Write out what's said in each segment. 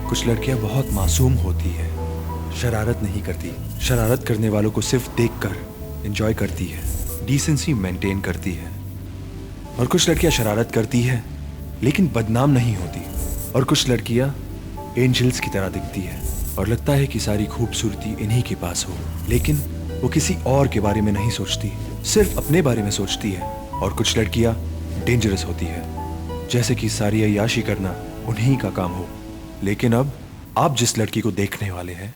कुछ लड़कियां बहुत मासूम होती है, शरारत नहीं करती। शरारत करने वालों को सिर्फ देखकर एंजॉय करती है, डिसेंसी मेंटेन करती है। और कुछ लड़कियां शरारत करती है लेकिन बदनाम नहीं होती। और कुछ लड़कियां एंजल्स की तरह दिखती है और लगता है कि सारी खूबसूरती इन्हीं के पास हो, लेकिन वो किसी और के बारे में नहीं सोचती, सिर्फ अपने बारे में सोचती है। और कुछ लड़कियां डेंजरस होती है, जैसे कि सारी अय्याशी करना उन्हीं का काम हो। लेकिन अब आप जिस लड़की को देखने वाले हैं,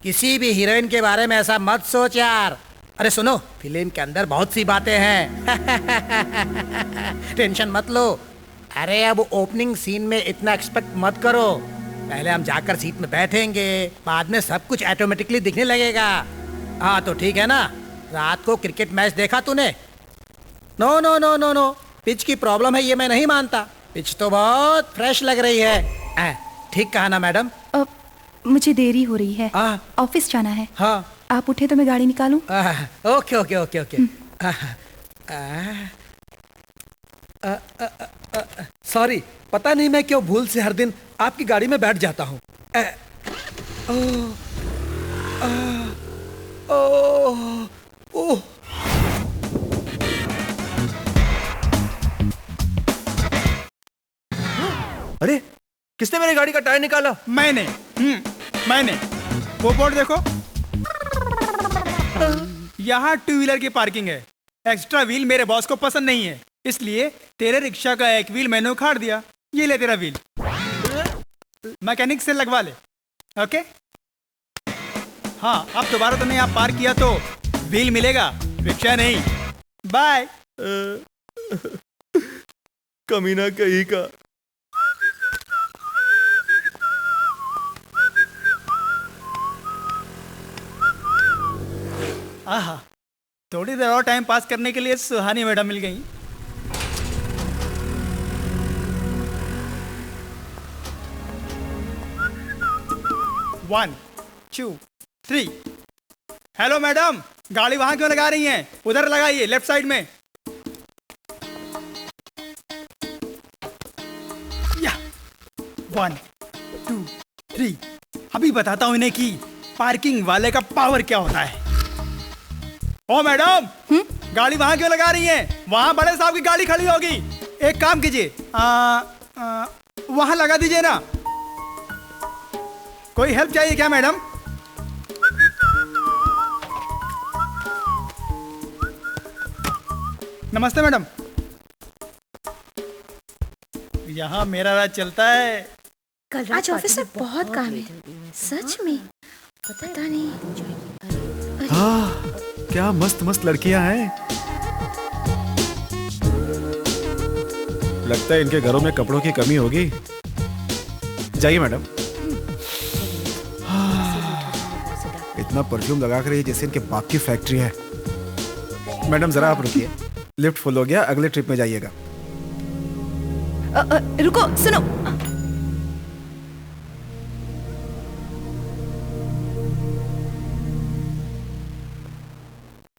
किसी भी हीरोइन के बारे में ऐसा मत सोच यार। अरे सुनो, फिल्म के अंदर बहुत सी बातें हैं। टेंशन मत लो। अरे अब ओपनिंग सीन में इतना एक्सपेक्ट मत करो। पहले हम जाकर सीट में बैठेंगे, बाद में सब कुछ ऑटोमेटिकली दिखने लगेगा। हाँ तो ठीक है ना। रात को क्रिकेट मैच देखा तूने? No no no no no, pitch की प्रॉब्लम है ये मैं नहीं मानता। पिच तो बहुत फ्रेश लग रही है। ठीक कहा ना मैडम? मुझे देरी हो रही है, ऑफिस जाना है। हाँ आप उठे तो मैं गाड़ी निकालूं? Okay okay okay okay. Sorry, पता नहीं मैं क्यों भूल से हर दिन आपकी गाड़ी में बैठ जाता हूँ। अरे किसने मेरी गाड़ी का टायर निकाला? मैंने वो बोर्ड देखो, यहाँ टू व्हीलर की पार्किंग है। एक्स्ट्रा व्हील मेरे बॉस को पसंद नहीं है, इसलिए तेरे रिक्शा का एक व्हील मैंने उखाड़ दिया। ये ले तेरा व्हील, मैकेनिक से लगवा ले। ओके हाँ, अब दोबारा तुमने यहाँ पार्क किया तो व्हील मिलेगा, रिक्शा नहीं। बाय। कमीना कहीं का। आहा, थोड़ी देर और टाइम पास करने के लिए सुहानी मैडम मिल गई। One two three. Hello madam, गाड़ी वहां क्यों लगा रही हैं? उधर लगाइए, लेफ्ट साइड में। या 1 2 3। अभी बताता हूं इन्हें कि पार्किंग वाले का पावर क्या होता है। ओ मैडम, गाड़ी वहां क्यों लगा रही हैं? वहां बड़े साहब की गाड़ी खड़ी होगी। एक काम कीजिए, वहां लगा दीजिए ना। कोई हेल्प चाहिए क्या मैडम? नमस्ते मैडम। यहाँ मेरा राज चलता है। कल आज ऑफिस में बहुत काम है, सच में पता नहीं। क्या मस्त मस्त लड़कियां हैं। लगता है इनके घरों में कपड़ों की कमी होगी। जाइए मैडम। इतना परफ्यूम लगा कर जैसे इनके बाप की फैक्ट्री है। मैडम जरा आप रुकिए, लिफ्ट फुल हो गया, अगले ट्रिप में जाइएगा। रुको, सुनो।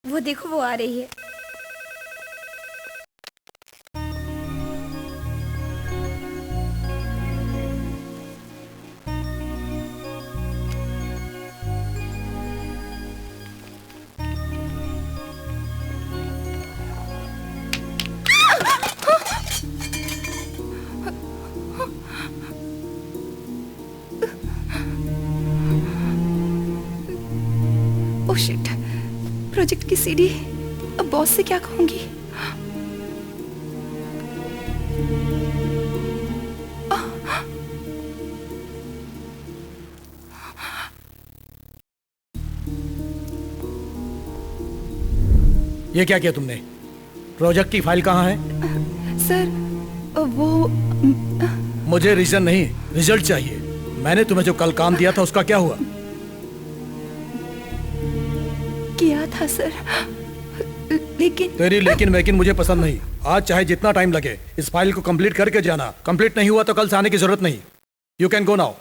वो देखो, वो आ रही है। ओह शिट, प्रोजेक्ट की सीडी। अब बॉस से क्या कहूंगी? ये क्या किया तुमने? प्रोजेक्ट की फाइल कहाँ है? सर, वो मुझे रीजन नहीं, रिजल्ट चाहिए। मैंने तुम्हें जो कल काम दिया था उसका क्या हुआ? किया था सर, लेकिन तेरी लेकिन वेकिन मुझे पसंद नहीं। आज चाहे जितना टाइम लगे इस फाइल को कंप्लीट करके जाना। कंप्लीट नहीं हुआ तो कल से आने की जरूरत नहीं। You can go now.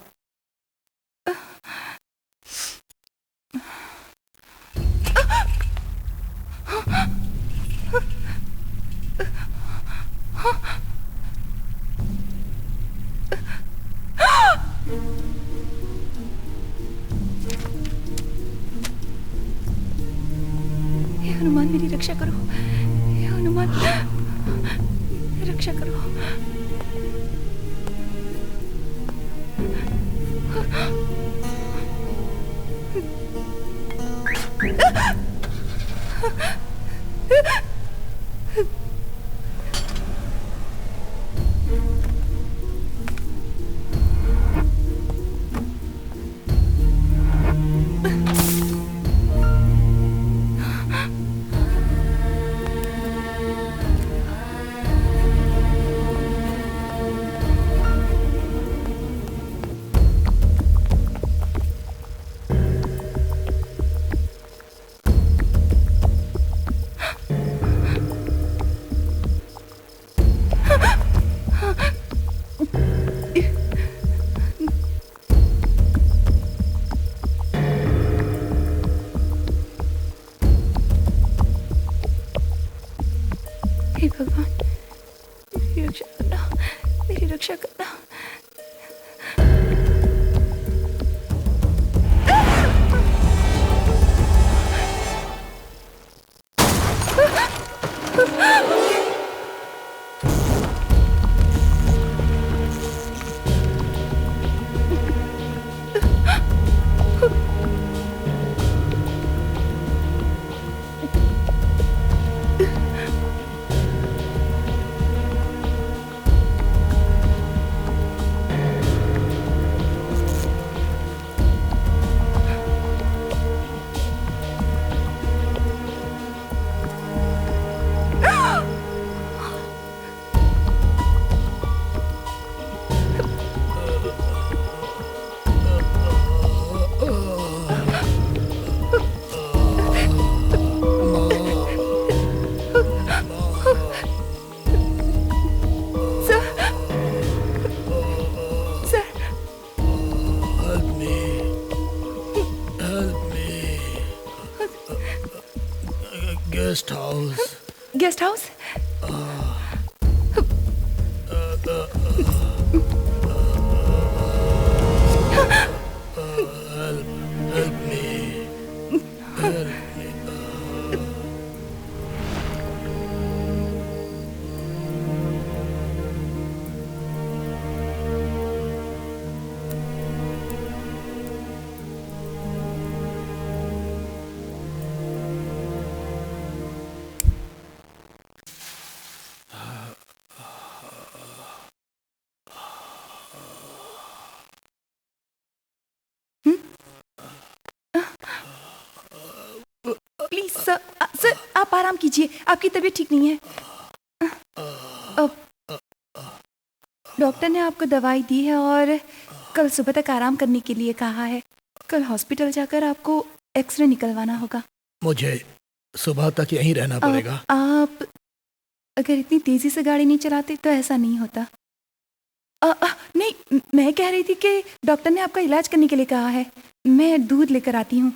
हे हनुमान, मेरी रक्षा करो। हे हनुमान, रक्षा करो। हे भगवान, मेरी रक्षा करना, मेरी रक्षा करना। Guest house. Guest house? Help me. Help me. Please sir, sir आप आराम कीजिए, आपकी तबीयत ठीक नहीं है। डॉक्टर ने आपको दवाई दी है और कल सुबह तक आराम करने के लिए कहा है। कल हॉस्पिटल जाकर आपको एक्सरे निकलवाना होगा। मुझे सुबह तक यहीं रहना पड़ेगा। आप अगर इतनी तेजी से गाड़ी नहीं चलाते तो ऐसा नहीं होता। नहीं, मैं कह रही थी कि डॉक्टर ने आपका इलाज करने के लिए कहा है। मैं दूध लेकर आती हूँ।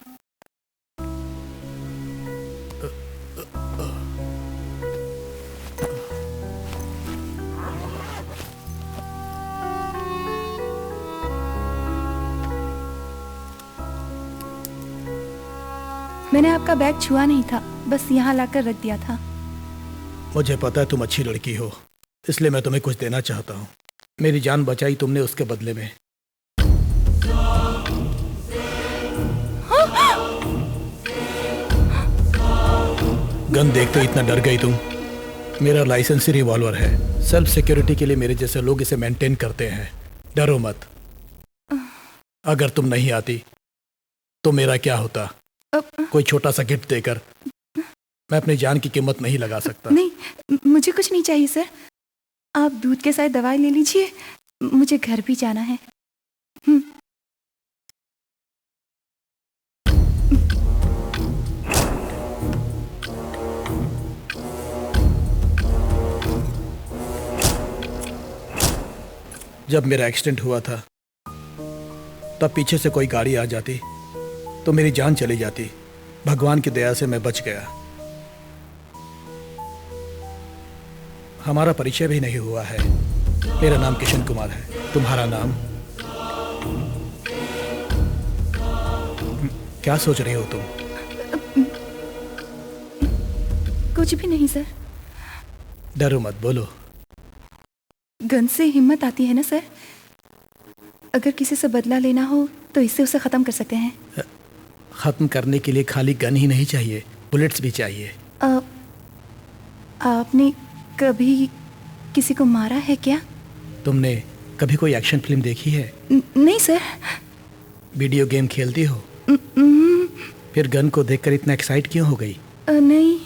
मैंने आपका बैग छुआ नहीं था, बस यहाँ लाकर रख दिया था। मुझे पता है तुम अच्छी लड़की हो, इसलिए मैं तुम्हें कुछ देना चाहता हूँ। मेरी जान बचाई तुमने, उसके बदले में। गन देखते ही इतना डर गई तुम? मेरा लाइसेंसी रिवॉल्वर है। सेल्फ सिक्योरिटी के लिए मेरे जैसे लोग इसे मेंटेन करते हैं। डरो मत। अगर तुम नहीं आती तो मेरा क्या होता? कोई छोटा सा गिफ्ट देकर मैं अपनी जान की कीमत नहीं लगा सकता। नहीं, मुझे कुछ नहीं चाहिए सर। आप दूध के साथ दवाई ले लीजिए, मुझे घर भी जाना है। जब मेरा एक्सीडेंट हुआ था तब पीछे से कोई गाड़ी आ जाती तो मेरी जान चली जाती। भगवान की दया से मैं बच गया। हमारा परिचय भी नहीं हुआ है। मेरा नाम किशन कुमार है। तुम्हारा नाम? क्या सोच रही हो तुम? कुछ भी नहीं सर। डरो मत, बोलो। गन से हिम्मत आती है ना सर। अगर किसी से बदला लेना हो तो इससे उसे खत्म कर सकते हैं। खत्म करने के लिए खाली गन ही नहीं चाहिए, बुलेट्स भी चाहिए। आपने कभी किसी को मारा है क्या? तुमने कभी कोई एक्शन फिल्म देखी है? नहीं सर। वीडियो गेम खेलती हो? फिर गन को देखकर इतना एक्साइट क्यों हो गई? नहीं।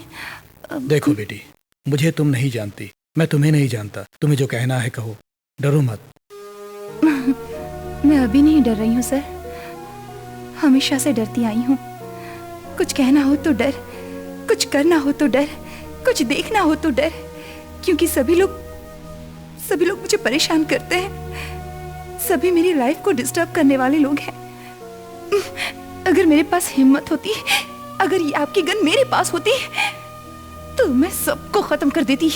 देखो बेटी, मुझे तुम नहीं जानती, मैं तुम्हें नहीं जानता। तुम्हें जो कहना है कहो, डरो मत। मैं अभी नहीं डर रही हूँ सर, हमेशा से डरती आई हूँ। कुछ कहना हो तो डर, कुछ करना हो तो डर, कुछ देखना हो तो डर, क्योंकि सभी लोग मुझे परेशान करते हैं। सभी मेरी लाइफ को डिस्टर्ब करने वाले लोग हैं। अगर मेरे पास हिम्मत होती, अगर ये आपकी गन मेरे पास होती तो मैं सबको खत्म कर देती।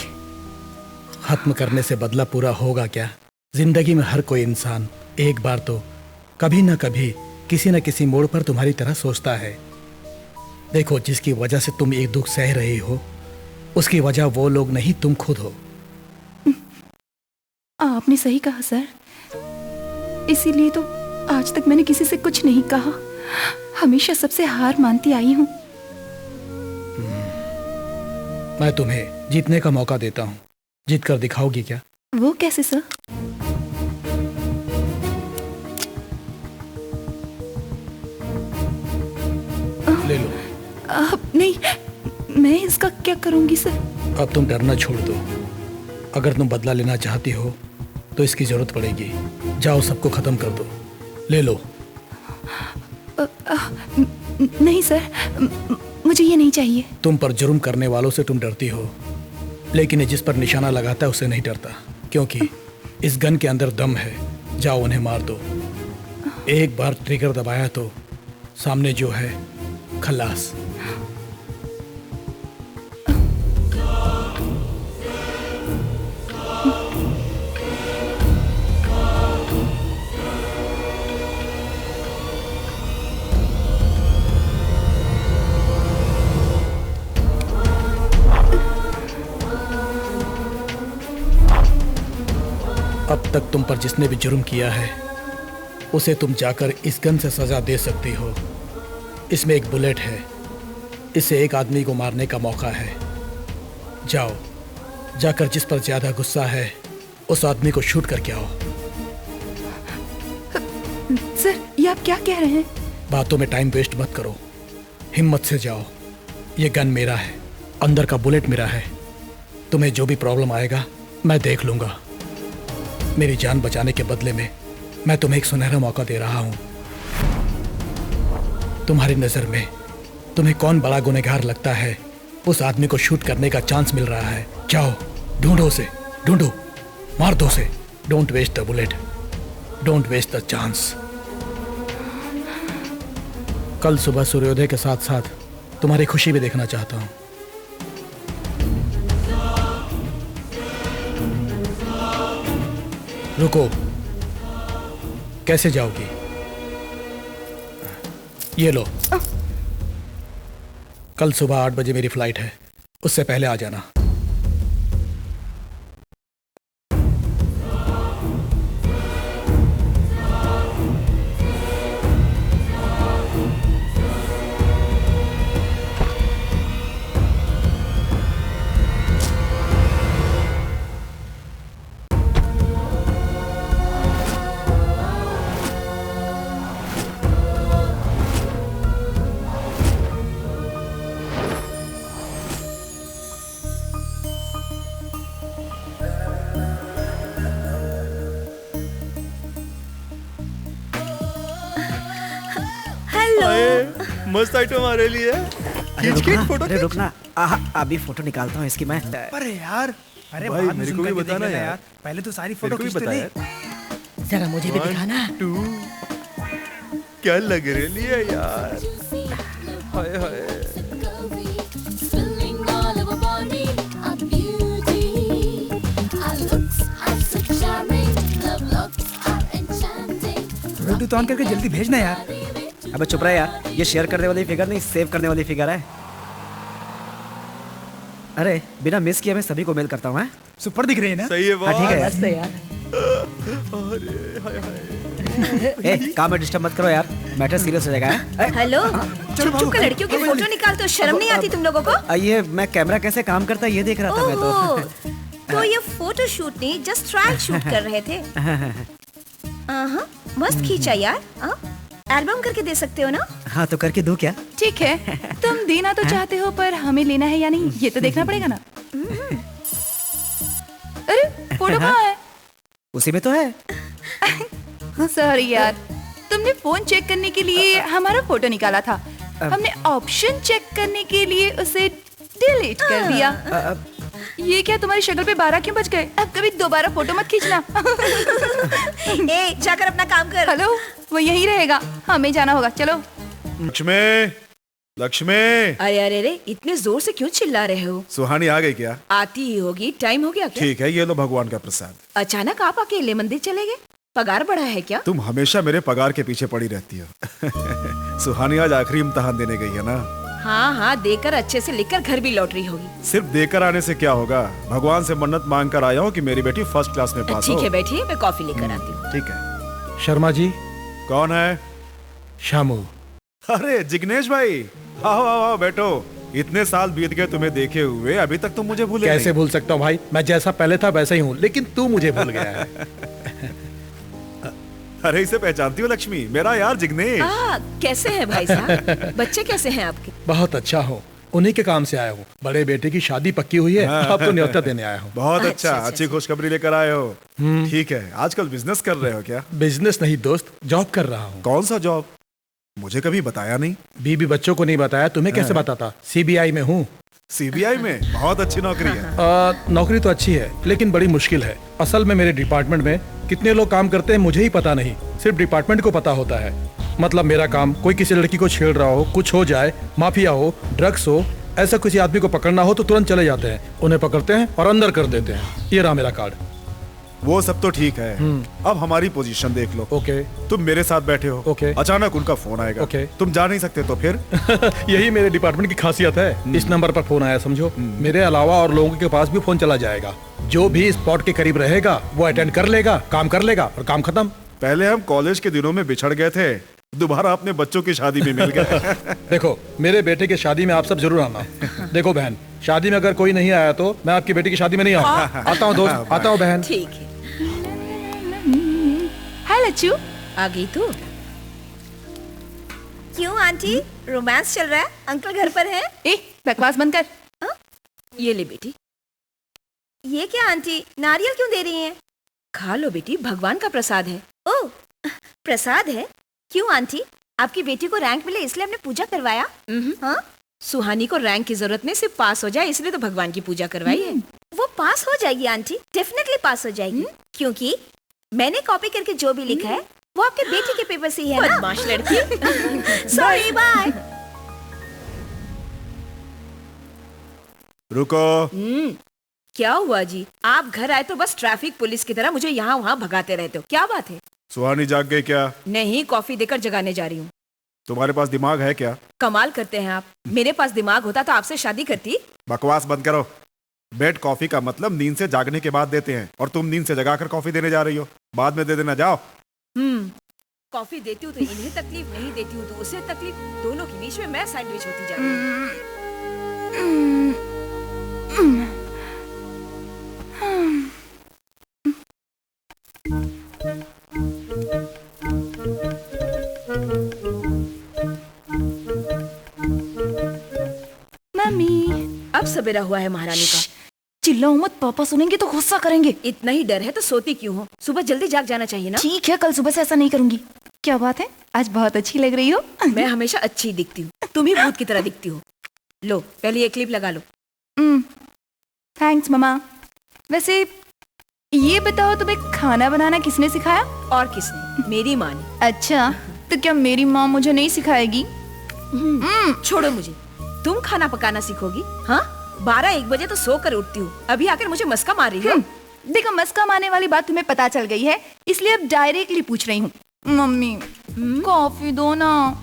खत्म करने से बदला पूरा होगा क्या? जिंदगी में हर कोई इंसान एक बार तो कभी ना कभी किसी न किसी मोड़ पर तुम्हारी तरह सोचता है। देखो, जिसकी वजह से तुम एक दुख सह रही हो, उसकी वजह वो लोग नहीं, तुम खुद हो। आपने सही कहा सर, इसीलिए तो आज तक मैंने किसी से कुछ नहीं कहा। हमेशा सबसे हार मानती आई हूँ। मैं तुम्हें जीतने का मौका देता हूँ। जीत कर दिखाओगी क्या? वो कैसे सर? ले लो। नहीं, मैं इसका क्या करूंगी सर? अब तुम डरना छोड़ दो। अगर तुम बदला लेना चाहती हो तो इसकी जरूरत पड़ेगी। जाओ, सबको खत्म कर दो। ले लो। नहीं सर, मुझे ये नहीं चाहिए। तुम पर जुर्म करने वालों से तुम डरती हो, लेकिन जिस पर निशाना लगाता है उसे नहीं डरता, क्योंकि इस गन के अंदर दम है। जाओ, उन्हें मार दो। एक बार ट्रिगर दबाया तो सामने जो है खलास। अब तक तुम पर जिसने भी जुर्म किया है उसे तुम जाकर इस गन से सजा दे सकती हो। इसमें एक बुलेट है, इससे एक आदमी को मारने का मौका है। जाओ, जाकर जिस पर ज्यादा गुस्सा है उस आदमी को शूट करके आओ। सर, ये आप क्या कह रहे हैं? बातों में टाइम वेस्ट मत करो, हिम्मत से जाओ। ये गन मेरा है, अंदर का बुलेट मेरा है। तुम्हें जो भी प्रॉब्लम आएगा मैं देख लूंगा। मेरी जान बचाने के बदले में मैं तुम्हें एक सुनहरा मौका दे रहा हूं। तुम्हारी नजर में तुम्हें कौन बड़ा गुनहगार लगता है, उस आदमी को शूट करने का चांस मिल रहा है। जाओ, ढूंढो उसे, ढूंढो, मार दो उसे। Don't waste the bullet, don't waste the chance. कल सुबह सूर्योदय के साथ साथ तुम्हारी खुशी भी देखना चाहता हूं। रुको, कैसे जाओगी? ये लो, कल सुबह 8 बजे मेरी फ्लाइट है, उससे पहले आ जाना। मस्त आइटम हमारे लिए। अरे रुकना, अभी फोटो निकालता हूँ इसकी मैं। अरे यार, अरे भाई, बाद में मेरे zoom को भी करके बताना देख लेना यार। पहले तो सारी फोटो मेरे को खींच भी तो बता ले। यार। जरा मुझे भी दिखाना। 1, 2 क्या लग रही है यार। हाय हाय। Spilling all over body, a beauty. Our looks are so charming, love looks are enchanting. Bluetooth on करके जल्दी भेजना यार। अबे चुप रहा यार, ये शेयर करने वाली फिगर नहीं, सेव करने वाली फिगर है। अरे बिना मिस किए मैं सभी को मेल करता हूँ। सुपर दिख रही है ना। सही है हाँ ठीक है मस्त है यार। अरे हाय हाय। ए, काम में डिस्टर्ब मत करो यार, मैटर सीरियस हो जाएगा। हैं? हेलो, चुप चुप कर लड़कियों की फोटो निकालते हो, शर्म नहीं आती तुम लोगों को? ये मैं कैमरा कैसे काम करता है ये देख रहा था मैं ओहो, तो। तो ये फोटो शूट नहीं, जस्ट ट्रायल शूट कर रहे थे। मस्त खींचा यार। एल्बम करके दे सकते हो ना? हाँ तो करके दो क्या? ठीक है, तुम देना तो चाहते हो पर हमें लेना है या नहीं ये तो देखना पड़ेगा ना। अरे फोटो कहाँ है? उसी में तो है। सॉरी यार, तुमने फोन चेक करने के लिए हमारा फोटो निकाला था, हमने ऑप्शन चेक करने के लिए उसे डिलीट कर दिया। ये क्या तुम्हारी शक्ल पे 12 क्यों बज गए? अब कभी दोबारा फोटो मत खींचना। ए, जाकर अपना काम कर। हेलो, वो यहीं रहेगा, हमें जाना होगा, चलो। लक्ष्मी, लक्ष्मी। अरे अरे अरे, इतने जोर से क्यों चिल्ला रहे हो? सुहानी आ गई क्या? आती ही होगी, टाइम हो गया क्या? ठीक है, ये लो भगवान का प्रसाद। अचानक आप अकेले मंदिर चले गए? पगार बढ़ा है क्या? तुम हमेशा मेरे पगार के पीछे पड़ी रहती हो। सुहानी आज आखिरी इम्तिहान देने गई है ना। हाँ हाँ, देकर अच्छे से लिखकर घर भी लौट रही होगी। सिर्फ देकर आने से क्या होगा, भगवान से मन्नत मांग कर आया हूँ कि मेरी बेटी फर्स्ट क्लास में पास हो। ठीक है, बैठिए, मैं कॉफी लेकर आती हूँ। ठीक है। शर्मा जी, कौन है? शामू। अरे जिग्नेश भाई, आओ आओ आओ, बैठो। इतने साल बीत गए तुम्हें देखे हुए, अभी तक तुम मुझे भूले कैसे नहीं। भूल सकता हूँ भाई, मैं जैसा पहले था वैसा ही हूँ, लेकिन तू मुझे भूल गया है। अरे इसे पहचानती हो लक्ष्मी, मेरा यार जिग्नेश। कैसे हैं भाई साहब? बच्चे कैसे हैं आपके? बहुत अच्छा हूँ, उन्हीं के काम से आया हूँ। बड़े बेटे की शादी पक्की हुई है, अब तो न्योता देने आया हूँ। बहुत अच्छा, अच्छा, अच्छा, अच्छी खुशखबरी लेकर आए हो। ठीक है, आजकल बिजनेस कर रहे हो क्या? बिजनेस नहीं दोस्त, जॉब कर रहा हूँ। कौन सा जॉब? मुझे कभी बताया नहीं। बीबी बच्चों को नहीं बताया, तुम्हें कैसे बताता? सीबीआई में हूँ। सीबीआई में? बहुत अच्छी नौकरी है। नौकरी तो अच्छी है, लेकिन बड़ी मुश्किल है। असल में मेरे डिपार्टमेंट में कितने लोग काम करते हैं मुझे ही पता नहीं, सिर्फ डिपार्टमेंट को पता होता है। मतलब मेरा काम, कोई किसी लड़की को छेड़ रहा हो, कुछ हो जाए, माफिया हो, ड्रग्स हो, ऐसा किसी आदमी को पकड़ना हो तो तुरंत चले जाते हैं, उन्हें पकड़ते हैं और अंदर कर देते हैं। ये रहा मेरा कार्ड। वो सब तो ठीक है, अब हमारी पोजीशन देख लो। ओके। तुम मेरे साथ बैठे हो, ओके। अचानक उनका फोन आएगा, ओके। तुम जा नहीं सकते तो फिर? यही मेरे डिपार्टमेंट की खासियत है। इस नंबर पर फोन आया समझो, मेरे अलावा और लोगों के पास भी फोन चला जाएगा। जो भी स्पॉट के करीब रहेगा वो अटेंड कर लेगा, काम कर लेगा और काम खत्म। पहले हम कॉलेज के दिनों में बिछड़ गए थे, दोबारा अपने बच्चों की शादी में मिल गए। देखो, मेरे बेटे की शादी में आप सब जरूर आना। देखो बहन, शादी में अगर कोई नहीं आया तो मैं आपकी बेटी की शादी में नहीं आऊंगा। आता हूँ दोस्त, आता हूँ बहन। ठीक है। हाय लच्चू। आ गई तू? क्यों आंटी, रोमांस चल रहा है? अंकल घर पर है? ए, बकवास बंद कर। ये ले बेटी। ये क्या आंटी, नारियल क्यों दे रही हैं? खा लो बेटी, भगवान का प्रसाद है। ओह, प्रसाद है? क्यों आंटी? आपकी बेटी को रैंक मिले इसलिए हमने पूजा करवाया? हाँ? सुहानी को रैंक की जरूरत नहीं, सिर्फ पास हो जाए इसलिए तो भगवान की पूजा करवाई है। वो पास हो जाएगी आंटी, डेफिनेटली पास हो जाएगी, क्योंकि मैंने कॉपी करके जो भी लिखा है वो आपके बेटी के पेपर से ही है ना। बदमाश लड़की। Sorry, bye. रुको। क्या हुआ जी? आप घर आए तो बस ट्रैफिक पुलिस की तरह मुझे यहाँ वहाँ भगाते रहते हो, क्या बात है? सुहानी जाग गई क्या? नहीं, कॉफी देकर जगाने जा रही हूँ। तुम्हारे पास दिमाग है क्या? कमाल करते हैं आप। मेरे पास दिमाग होता तो आपसे शादी करती। बकवास बंद करो। बेड कॉफी का मतलब नींद से जागने के बाद देते हैं, और तुम नींद से जगाकर कॉफी देने जा रही हो। बाद में दे देना, जाओ। कॉफी देती हूँ तो इन्हें तकलीफ, नहीं देती हूँ तो उसे तकलीफ, दोनों के बीच में मैं सैंडविच होती जा रही हूँ। मम्मी, अब सवेरा हुआ है महारानी का। चिल्लाओ मत, पापा सुनेंगे तो गुस्सा करेंगे। इतना ही डर है तो सोती क्यों हो? सुबह जल्दी जाग जाना चाहिए ना। ठीक है, कल सुबह से ऐसा नहीं करूंगी। क्या बात है, आज बहुत अच्छी लग रही हो। मैं हमेशा अच्छी दिखती हूँ, तुम ही भूत की तरह दिखती हो। लो, पहले ये क्लिप लगा लो। थैंक्स मम्मा। वैसे ये बताओ, तुम्हें खाना बनाना किसने सिखाया? और किसने? मेरी माँ ने। अच्छा, तो क्या मेरी माँ मुझे नहीं सिखाएगी? छोड़ो मुझे, तुम खाना पकाना सीखोगी? हाँ, 12-1 बजे तो सोकर उठती हूँ, अभी आकर मुझे मस्का मार रही हो। देखो, मस्का मारने वाली बात तुम्हें पता चल गई है, इसलिए अब डायरेक्टली पूछ रही हूँ। मम्मी, कॉफी दो ना।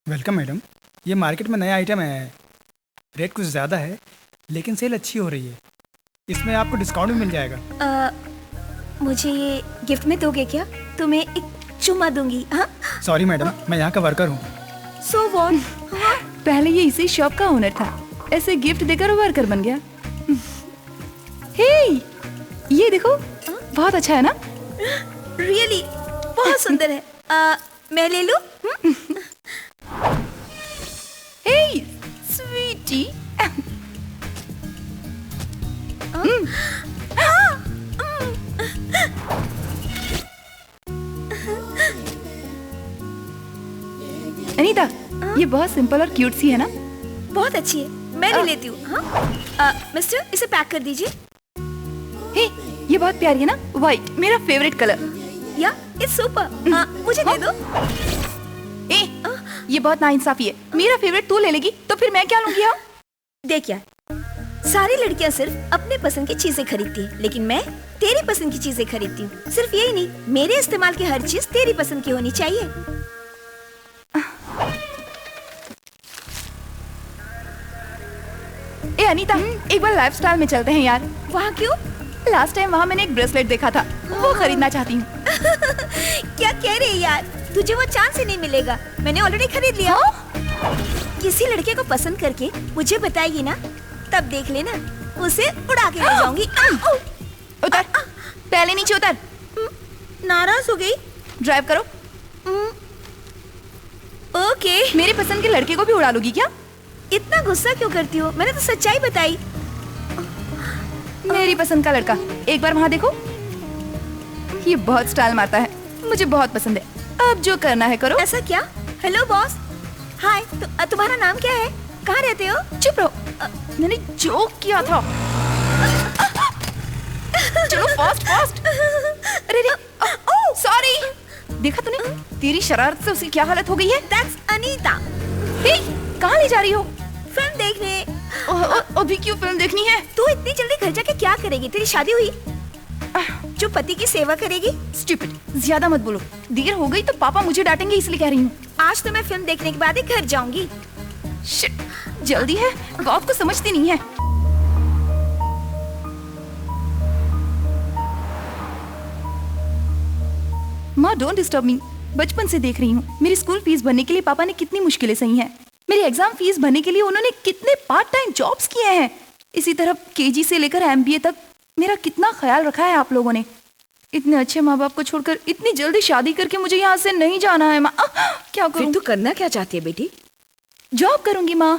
वेलकम मैडम, ये मार्केट में नया आइटम है। रेट कुछ ज़्यादा है लेकिन सेल अच्छी हो रही है, इसमें आपको डिस्काउंट भी मिल जाएगा। मुझे ये गिफ्ट में दोगे क्या? तुम्हें एक चुम्मा दूंगी। हाँ? सॉरी मैडम, मैं यहाँ का वर्कर हूँ। So what? पहले ये इसी शॉप का ओनर था, ऐसे गिफ्ट देकर वर्कर बन गया। हे, ये देखो, बहुत अच्छा है ना? Really? बहुत सुंदर है। मैं ले लूं? हे, स्वीटी। अनीता, ये बहुत सिंपल और क्यूट सी है ना? बहुत अच्छी है, मैं ले लेती हूँ। हाँ? मिस्टर, इसे पैक कर दीजिए। हे, ये बहुत प्यारी है ना? व्हाइट, मेरा फेवरेट कलर। या, इट्स सुपर। मुझे दे दो। ए, ये बहुत नाइंसाफी है। मेरा फेवरेट तू ले लेगी तो फिर मैं क्या लूंगी? हाँ? देख यार, सारी लड़कियां सिर्फ अपने पसंद की चीजें खरीदती हैं, लेकिन मैं तेरी पसंद की चीजें खरीदती हूँ। सिर्फ यही नहीं, मेरे इस्तेमाल की हर चीज तेरी पसंद की होनी चाहिए। ए अनीता, एक बार लाइफस्टाइल में चलते हैं यार। वहाँ क्यों? लास्ट टाइम वहाँ मैंने एक ब्रेसलेट देखा था, वो खरीदना चाहती हूँ। क्या कह रही है यार? तुझे वो चांस ही नहीं मिलेगा, मैंने ऑलरेडी खरीद लिया। किसी लड़के को पसंद करके मुझे बताएगी ना, तब देख लेना, उसे उड़ा के ले जाऊंगी। उतर, पहले नीचे उतर। नाराज हो गई? ड्राइव करो। ओके। मेरे पसंद के लड़के को भी उड़ा लोगी क्या? इतना गुस्सा क्यों करती हो? मैंने तो सच्चाई बताई। मेरी पसंद का लड़का, एक बार वहाँ देखो। ये बहुत स्टाइल मारता है, मुझे बहुत पसंद है। अब जो करना है करो। ऐसा क्या? Hello boss. हाय, तुम्हारा नाम क्या है? कहाँ रहते हो? चुप रहो, मैंने जोक किया था। चलो फास्ट फास्ट। अरे रे, सॉरी। देखा तूने, तेरी शरारत से उसकी क्या हालत हो गई है? That's अनीता। कहाँ ले जा रही हो? फिल्म देखने। अभी क्यों फिल्म देखनी है? तू इतनी जल्दी घर जाके क्या करेगी? तेरी शादी हुई? जो पति की सेवा करेगी? स्टूपिड, ज्यादा मत बोलो। देर हो गई तो पापा मुझे डांटेंगे, इसलिए कह रही हूँ। आज तो मैं फिल्म देखने के बाद ही घर जाऊंगी। शिट, जल्दी है, बाप को समझती नहीं है। माँ, डोंट डिस्टर्ब मी। बचपन से देख रही हूँ, मेरी स्कूल फीस भरने के लिए पापा ने कितनी मुश्किलें सही हैं। मेरी एग्जाम फीस भरने के लिए उन्होंने कितने पार्ट टाइम जॉब्स किए हैं। इसी तरह केजी से लेकर एमबीए तक मेरा कितना ख्याल रखा है आप लोगों ने। इतने अच्छे माँ बाप को छोड़कर इतनी जल्दी शादी करके मुझे यहाँ से नहीं जाना है माँ। क्या करूँ? फिर तू करना क्या चाहती है बेटी? जॉब करूंगी माँ।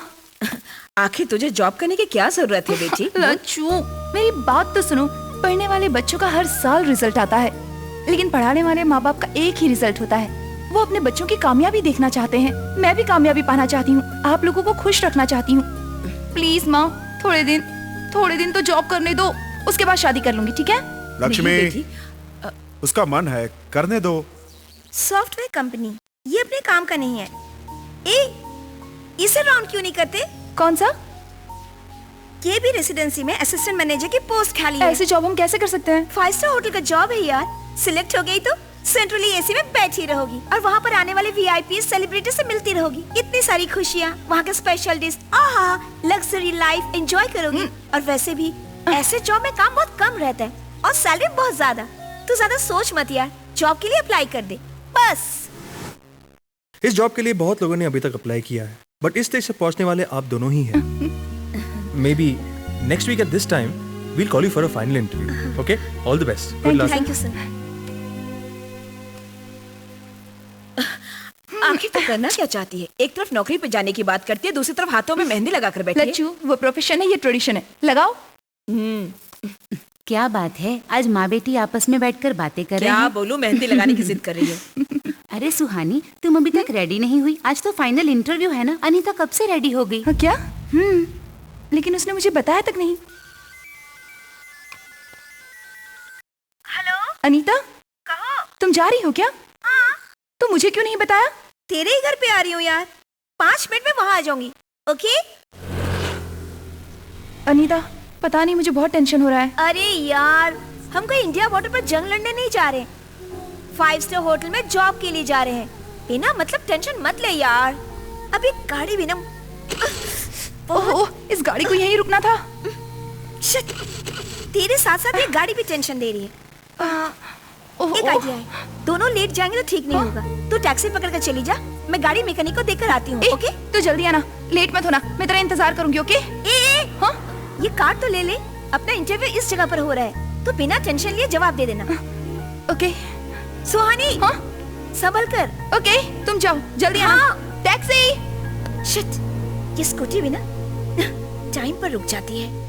आखिर तुझे जॉब करने की क्या जरूरत है बेटी? लच्चू, मेरी बात तो सुनो। पढ़ने वाले बच्चों का हर साल रिजल्ट आता है, लेकिन पढ़ाने वाले माँ बाप का एक ही रिजल्ट होता है। वो अपने बच्चों की कामयाबी देखना चाहते हैं। मैं भी कामयाबी पाना चाहती हूँ, आप लोगों को खुश रखना चाहती हूँ। प्लीज माँ, थोड़े दिन तो जॉब करने दो, उसके बाद शादी कर लूंगी, ठीक है? लक्ष्मी, नहीं बेटी, उसका मन है, करने दो। सॉफ्टवेयर कंपनी ये अपने काम का नहीं है। इसे राउंड क्यों नहीं करते? कौन सा? ये भी रेसिडेंसी में असिस्टेंट मैनेजर की पोस्ट खाली है। ऐसी जॉब हम कैसे कर सकते हैं? 5 स्टार होटल का जॉब है यार। सिलेक्ट हो गई तो सेंट्रली एसी में बैठी रहोगी और वहाँ पर आने वाले वीआईपी सेलिब्रिटी से मिलती रहोगी। इतनी सारी खुशियाँ, वहाँ के स्पेशल डिश, आहा, लग्जरी लाइफ एंजॉय करोगी। और वैसे भी ऐसे जॉब में काम बहुत कम रहता है और सैलरी बहुत ज्यादा। तू ज्यादा सोच मत यार, जॉब के लिए अप्लाई कर दे बस। इस जॉब के लिए बहुत लोगों ने अभी तक अप्लाई किया है, बट इस स्टेज से पहुंचने वाले आप दोनों ही हैं। Maybe next week at this time we'll call you for a final interview. Okay, all the best, good luck. Thank you sir. आखिर तो करना क्या चाहती है? एक तरफ नौकरी पे जाने की बात करती है, दूसरी तरफ हाथों में मेहंदी लगाकर बैठी है। लच्चू, वो प्रोफेशन है, ये ट्रेडिशन है, लगाओ। क्या बात है, आज माँ बेटी आपस में बैठकर बातें कर रहे क्या हैं। बोलूं, मेहंदी लगाने की जिद कर रही है। अरे सुहानी, तुम अभी तक रेडी नहीं हुई? आज तो फाइनल इंटरव्यू है ना। अनीता कब से रेडी हो गई? हाँ, क्या? लेकिन उसने मुझे बताया तक नहीं। हेलो अनीता, कहो। तुम जा रही हो क्या? हाँ। तो मुझे क्यों नहीं बताया? तेरे ही घर पे आ रही हूँ यार, 5 मिनट में वहाँ आ जाऊंगी। ओके? अनीता, पता नहीं, मुझे बहुत टेंशन हो रहा है। अरे यार, हम कोई इंडिया बॉर्डर पर जंग लड़ने नहीं जा रहे, 5 स्टार होटल में जॉब के लिए जा रहे हैं। बिना मतलब टेंशन मत ले यार। अभी गाड़ी भी ना। ओह, इस गाड़ी को यहीं रुकना था। शिट, तेरे साथ साथ ये गाड़ी भी टेंशन दे रही है। एक आइडिया है, दोनों लेट जाएंगे तो ठीक नहीं होगा। तू टैक्सी पकड़ कर चली जा, मैं गाड़ी मैकेनिक को देकर आती हूँ। ओके? तो जल्दी आना, लेट मत होना, मैं तेरा इंतजार करूंगी। ओके? हाँ? ये कार तो ले ले, अपना इंटरव्यू इस जगह पर हो रहा है, तो बिना टेंशन लिए जवाब दे देना। ओके? सुहानी, हाँ? संभल कर। ओके, तुम जाओ, जल्दी आना। टैक्सी! शिट, ये स्कूटी भी ना टाइम पर रुक जाती है।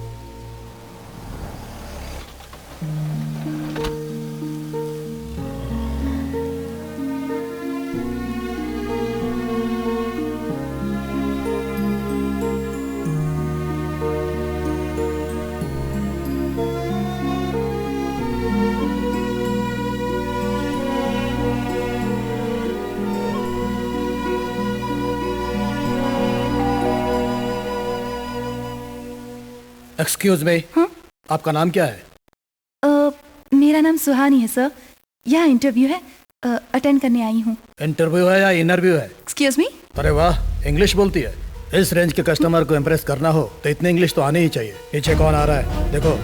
एक्सक्यूज मी, आपका नाम क्या है? मेरा नाम सुहानी है सर। यहाँ इंटरव्यू है, अटेंड करने आई हूँ। इंटरव्यू है या इंटरव्यू है? Excuse me? अरे वाह, इंग्लिश बोलती है। इस रेंज के कस्टमर को इम्प्रेस करना हो तो इतनी इंग्लिश तो आनी ही चाहिए। पीछे कौन आ रहा है देखो।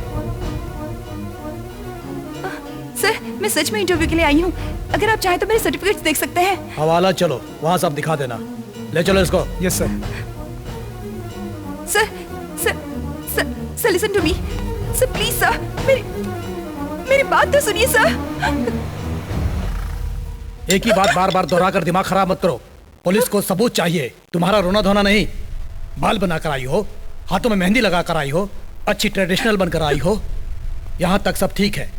सर, मैं सच में इंटरव्यू के लिए आई हूँ। अगर आप चाहें तो मेरे सर्टिफिकेट्स देख सकते हैं। हवाला चलो, वहाँ सब दिखा देना। ले चलो इसको। Yes sir. Sir, sir, sir, sir, listen to me. Sir, please sir, मेरी बात तो सुनिए सर। एक ही बात बार बार दोहरा कर दिमाग खराब मत करो। पुलिस को सबूत चाहिए, तुम्हारा रोना धोना नहीं। बाल बनाकर आई हो, हाथों में मेहंदी लगा कर आई हो, अच्छी ट्रेडिशनल बनकर आई हो, यहाँ तक सब ठीक है।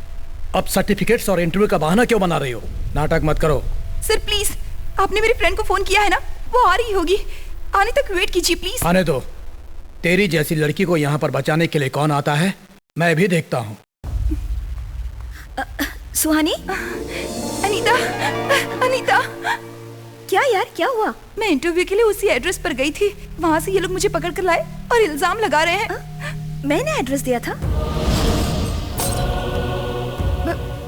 अब सर्टिफिकेट्स और इंटरव्यू का बहाना क्यों बना रही हो? नाटक मत करो। सर प्लीज, आपने मेरी फ्रेंड को फोन किया है ना, वो आ रही होगी, आने तक वेट कीजिए प्लीज। आने दो। तेरी जैसी लड़की को यहाँ पर बचाने के लिए कौन आता है, मैं भी देखता हूँ। सुहानी? अनीता, अनीता, क्या यार, क्या हुआ? मैं इंटरव्यू के लिए उसी एड्रेस पर गई थी, वहाँ से ये लोग मुझे पकड़ कर लाए और इल्जाम लगा रहे हैं। मैंने एड्रेस दिया था।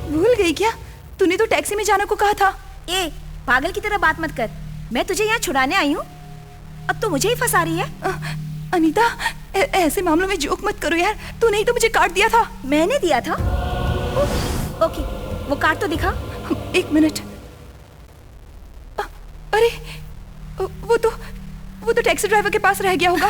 भूल गई क्या? तूने तो टैक्सी में जाने को कहा था। ए, पागल की तरह बात मत कर। मैं तुझे यहाँ छुड़ाने आई हूँ, अब तो मुझे ही फंसा रही है। अनीता, ऐसे मामलों में जोक मत करो यार। तू नहीं तो मुझे कार्ड दिया था। मैंने दिया था? ओके, वो कार्ड तो दिखा। एक मिनट। अरे, वो तो टैक्सी ड्राइवर के पास रह गया होगा।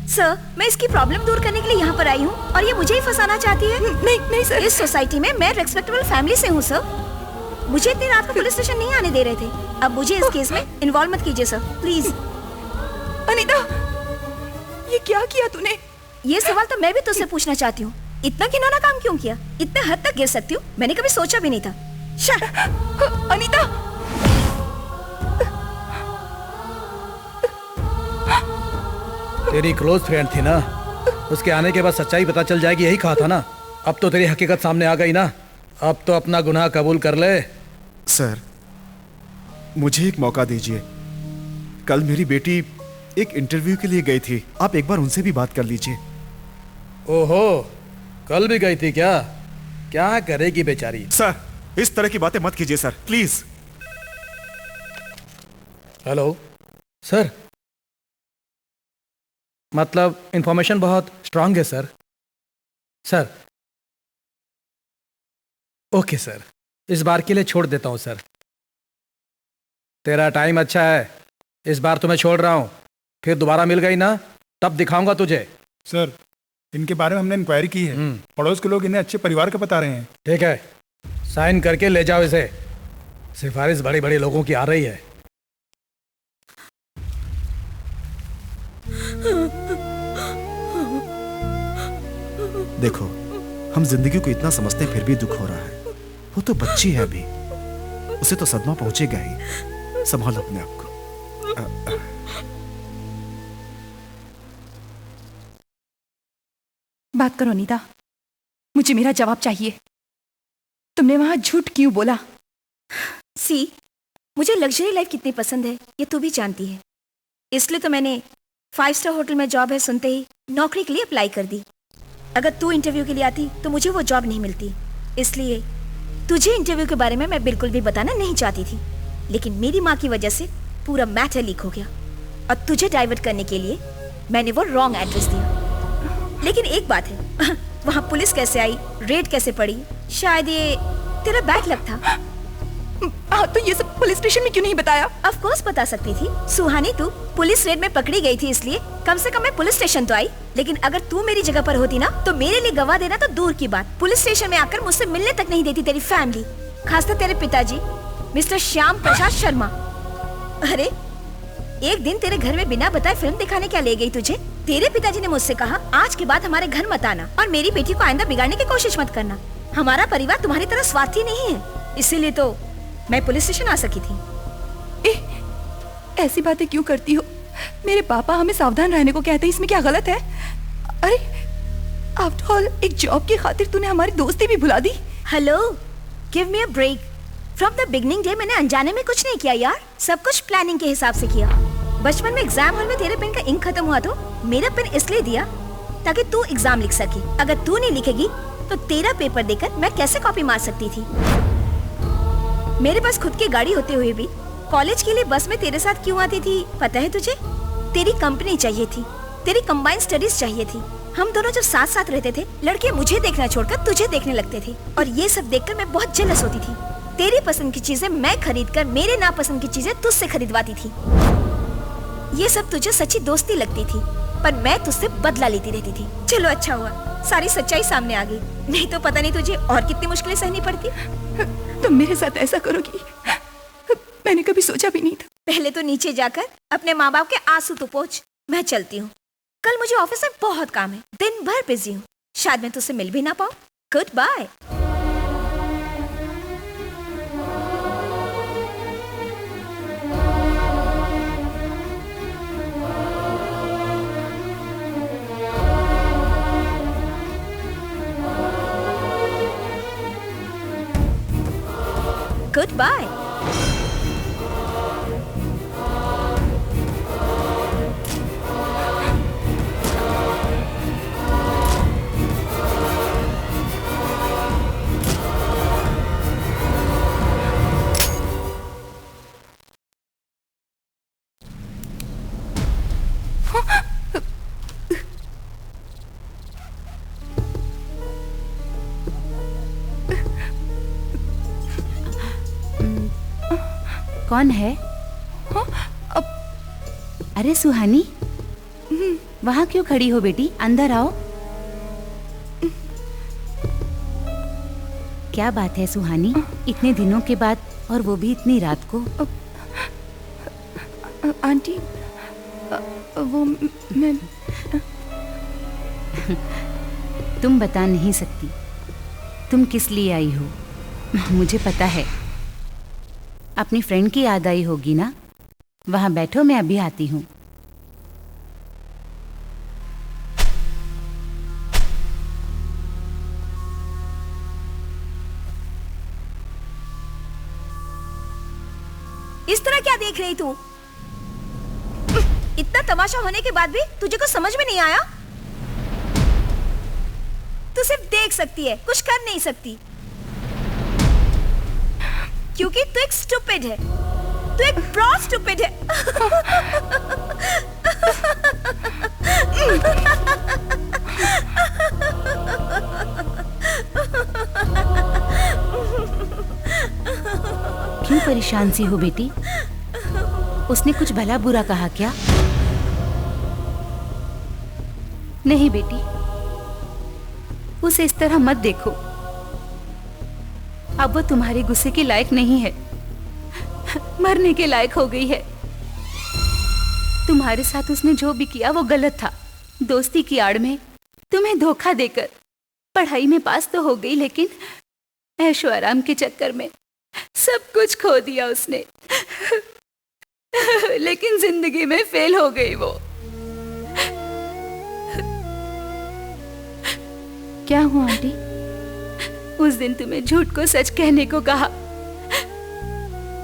सर, मैं इसकी प्रॉब्लम दूर करने के लिए यहाँ पर आई हूँ और ये मुझे ही फंसाना चाहती है। नहीं नहीं सर, इस सोसाइटी में मैं रेस्पेक्टेबल फैमिली से हूँ सर। मुझे इतनी रात को पुलिस स्टेशन नहीं आने दे रहे थे। अब मुझे इस केस में इन्वॉल्व मत कीजिए सर, प्लीज। अनीता, ये क्या किया तूने? ये सवाल तो मैं भी तुझसे पूछना चाहती हूँ। इतना घिनौना काम क्यों किया? इतने हद तक गिर सकती हूँ मैंने कभी सोचा भी नहीं था। अनीता, तेरी क्लोज फ्रेंड थी ना, उसके आने के बाद सच्चाई पता चल जाएगी, यही कहा था ना। अब तो तेरी हकीकत सामने आ गई ना, अब तो अपना गुनाह कबूल कर ले। सर, मुझे एक मौका दीजिए। कल मेरी बेटी एक इंटरव्यू के लिए गई थी, आप एक बार उनसे भी बात कर लीजिए। ओहो, कल भी गई थी क्या? क्या करेगी बेचारी? सर, इस तरह की बातें मत कीजिए सर, प्लीज। हेलो सर, मतलब इंफॉर्मेशन बहुत स्ट्रांग है सर। सर, ओके सर, इस बार के लिए छोड़ देता हूं सर। तेरा टाइम अच्छा है, इस बार तो मैं छोड़ रहा हूं, फिर दोबारा मिल गई ना तब दिखाऊंगा तुझे। सर, इनके बारे में हमने इंक्वायरी की है, पड़ोस के लोग इन्हें अच्छे परिवार का बता रहे हैं। ठीक है, साइन करके ले जाओ इसे। सिफारिश बड़ी बड़ी लोगों की आ रही है। देखो, हम जिंदगी को इतना समझते हैं फिर भी दुख हो रहा है। वो तो बच्ची है अभी, उसे तो सदमा पहुंचेगा ही। संभालो अपने आप को। बात करो अनीता, मुझे मेरा जवाब चाहिए। तुमने वहां झूठ क्यों बोला? सी, मुझे लग्जरी लाइफ कितनी पसंद है ये तू भी जानती है, इसलिए तो मैंने 5 स्टार होटल में जॉब है सुनते ही नौकरी के लिए अप्लाई कर दी। अगर तू इंटरव्यू के लिए आती तो मुझे वो जॉब नहीं मिलती, इसलिए तुझे इंटरव्यू के बारे में मैं बिल्कुल भी बताना नहीं चाहती थी। लेकिन मेरी माँ की वजह से पूरा मैटर लीक हो गया और तुझे डाइवर्ट करने के लिए मैंने वो रॉन्ग एड्रेस दिया। लेकिन एक बात है, वहाँ पुलिस कैसे आई, रेड कैसे पड़ी, शायद ये तेरा बैड लक था। तो ये सब पुलिस स्टेशन में क्यों नहीं बताया? ऑफ कोर्स बता सकती थी सुहानी, तू पुलिस रेड में पकड़ी गई थी इसलिए कम से कम मैं पुलिस स्टेशन तो आई। लेकिन अगर तू मेरी जगह पर होती ना तो मेरे लिए गवाह देना तो दूर की बात, पुलिस स्टेशन में आकर मुझसे मिलने तक नहीं देती तेरी फैमिली, खासकर तेरे पिताजी मिस्टर श्याम प्रसाद शर्मा। अरे एक दिन तेरे घर में बिना बताए फिल्म दिखाने क्या ले गई तुझे? तेरे पिताजी ने मुझसे कहा आज के बाद हमारे घर मत आना और मेरी बेटी को आइंदा बिगाड़ने की कोशिश मत करना। हमारा परिवार तुम्हारी तरह स्वार्थी नहीं है, इसीलिए तो मैं पुलिस स्टेशन आ सकी थी। ऐसी बातें क्यों करती हो? मेरे पापा हमें सावधान रहने को कहते हैं, इसमें क्या गलत है? अरे आफ्टर ऑल एक जॉब की खातिर तूने हमारी दोस्ती भी भुला दी। Hello, give me a break. From the beginning day मैंने अनजाने में कुछ नहीं किया यार, सब कुछ प्लानिंग के हिसाब से किया। बचपन में एग्जाम हॉल में तेरे पेन का इंक खत्म हुआ तो मेरा पेन इसलिए दिया ताकि तू एग्जाम लिख सके। अगर तू नहीं लिखेगी तो तेरा पेपर देकर मैं कैसे कॉपी मार सकती थी? मेरे पास खुद की गाड़ी होते हुए भी कॉलेज के लिए बस में तेरे साथ क्यों आती थी पता है तुझे? तेरी कंपनी चाहिए थी, तेरी कंबाइंड स्टडीज चाहिए थी। हम दोनों जब साथ साथ रहते थे लड़के मुझे देखना छोड़कर तुझे देखने लगते थे और ये सब देखकर मैं बहुत जेलस होती थी। तेरी पसंद की चीजें मैं खरीद कर मेरे नापसंद की चीजें तुझसे खरीदवाती थी। ये सब तुझे सच्ची दोस्ती लगती थी पर मैं तुझसे बदला लेती रहती थी। चलो अच्छा हुआ सारी सच्चाई सामने आ गई, नहीं तो पता नहीं तुझे और कितनी मुश्किलें सहनी पड़ती। तुम मेरे साथ ऐसा करोगी मैंने कभी सोचा भी नहीं था। पहले तो नीचे जाकर अपने माँ बाप के आंसू तो पोंछ। मैं चलती हूँ, कल मुझे ऑफिस में बहुत काम है, दिन भर बिजी हूँ, शायद मैं तुझसे मिल भी ना पाऊँ। Good bye. Goodbye. कौन है? अरे सुहानी, वहाँ क्यों खड़ी हो बेटी, अंदर आओ। क्या बात है सुहानी, इतने दिनों के बाद और वो भी इतनी रात को? आंटी वो मैं तुम बता नहीं सकती तुम किस लिए आई हो। मुझे पता है। अपनी फ्रेंड की याद आई होगी ना। वहां बैठो, मैं अभी आती हूँ। इस तरह क्या देख रही तू? इतना तमाशा होने के बाद भी तुझे कुछ समझ में नहीं आया? तू सिर्फ देख सकती है, कुछ कर नहीं सकती, क्योंकि तू एक स्टूपिड है। तू एक ब्रॉड स्टूपिड है। क्यों परेशान सी हो बेटी? उसने कुछ भला बुरा कहा क्या? नहीं बेटी, उसे इस तरह मत देखो। अब वो तुम्हारे गुस्से के लायक नहीं है, मरने के लायक हो गई है। तुम्हारे साथ उसने जो भी किया वो गलत था। दोस्ती की आड़ में तुम्हें धोखा देकर पढ़ाई में पास तो हो गई, लेकिन ऐशो आराम के चक्कर में सब कुछ खो दिया उसने। लेकिन जिंदगी में फेल हो गई वो। क्या हुआ आंटी? उस दिन तुम्हें झूठ को सच कहने को कहा,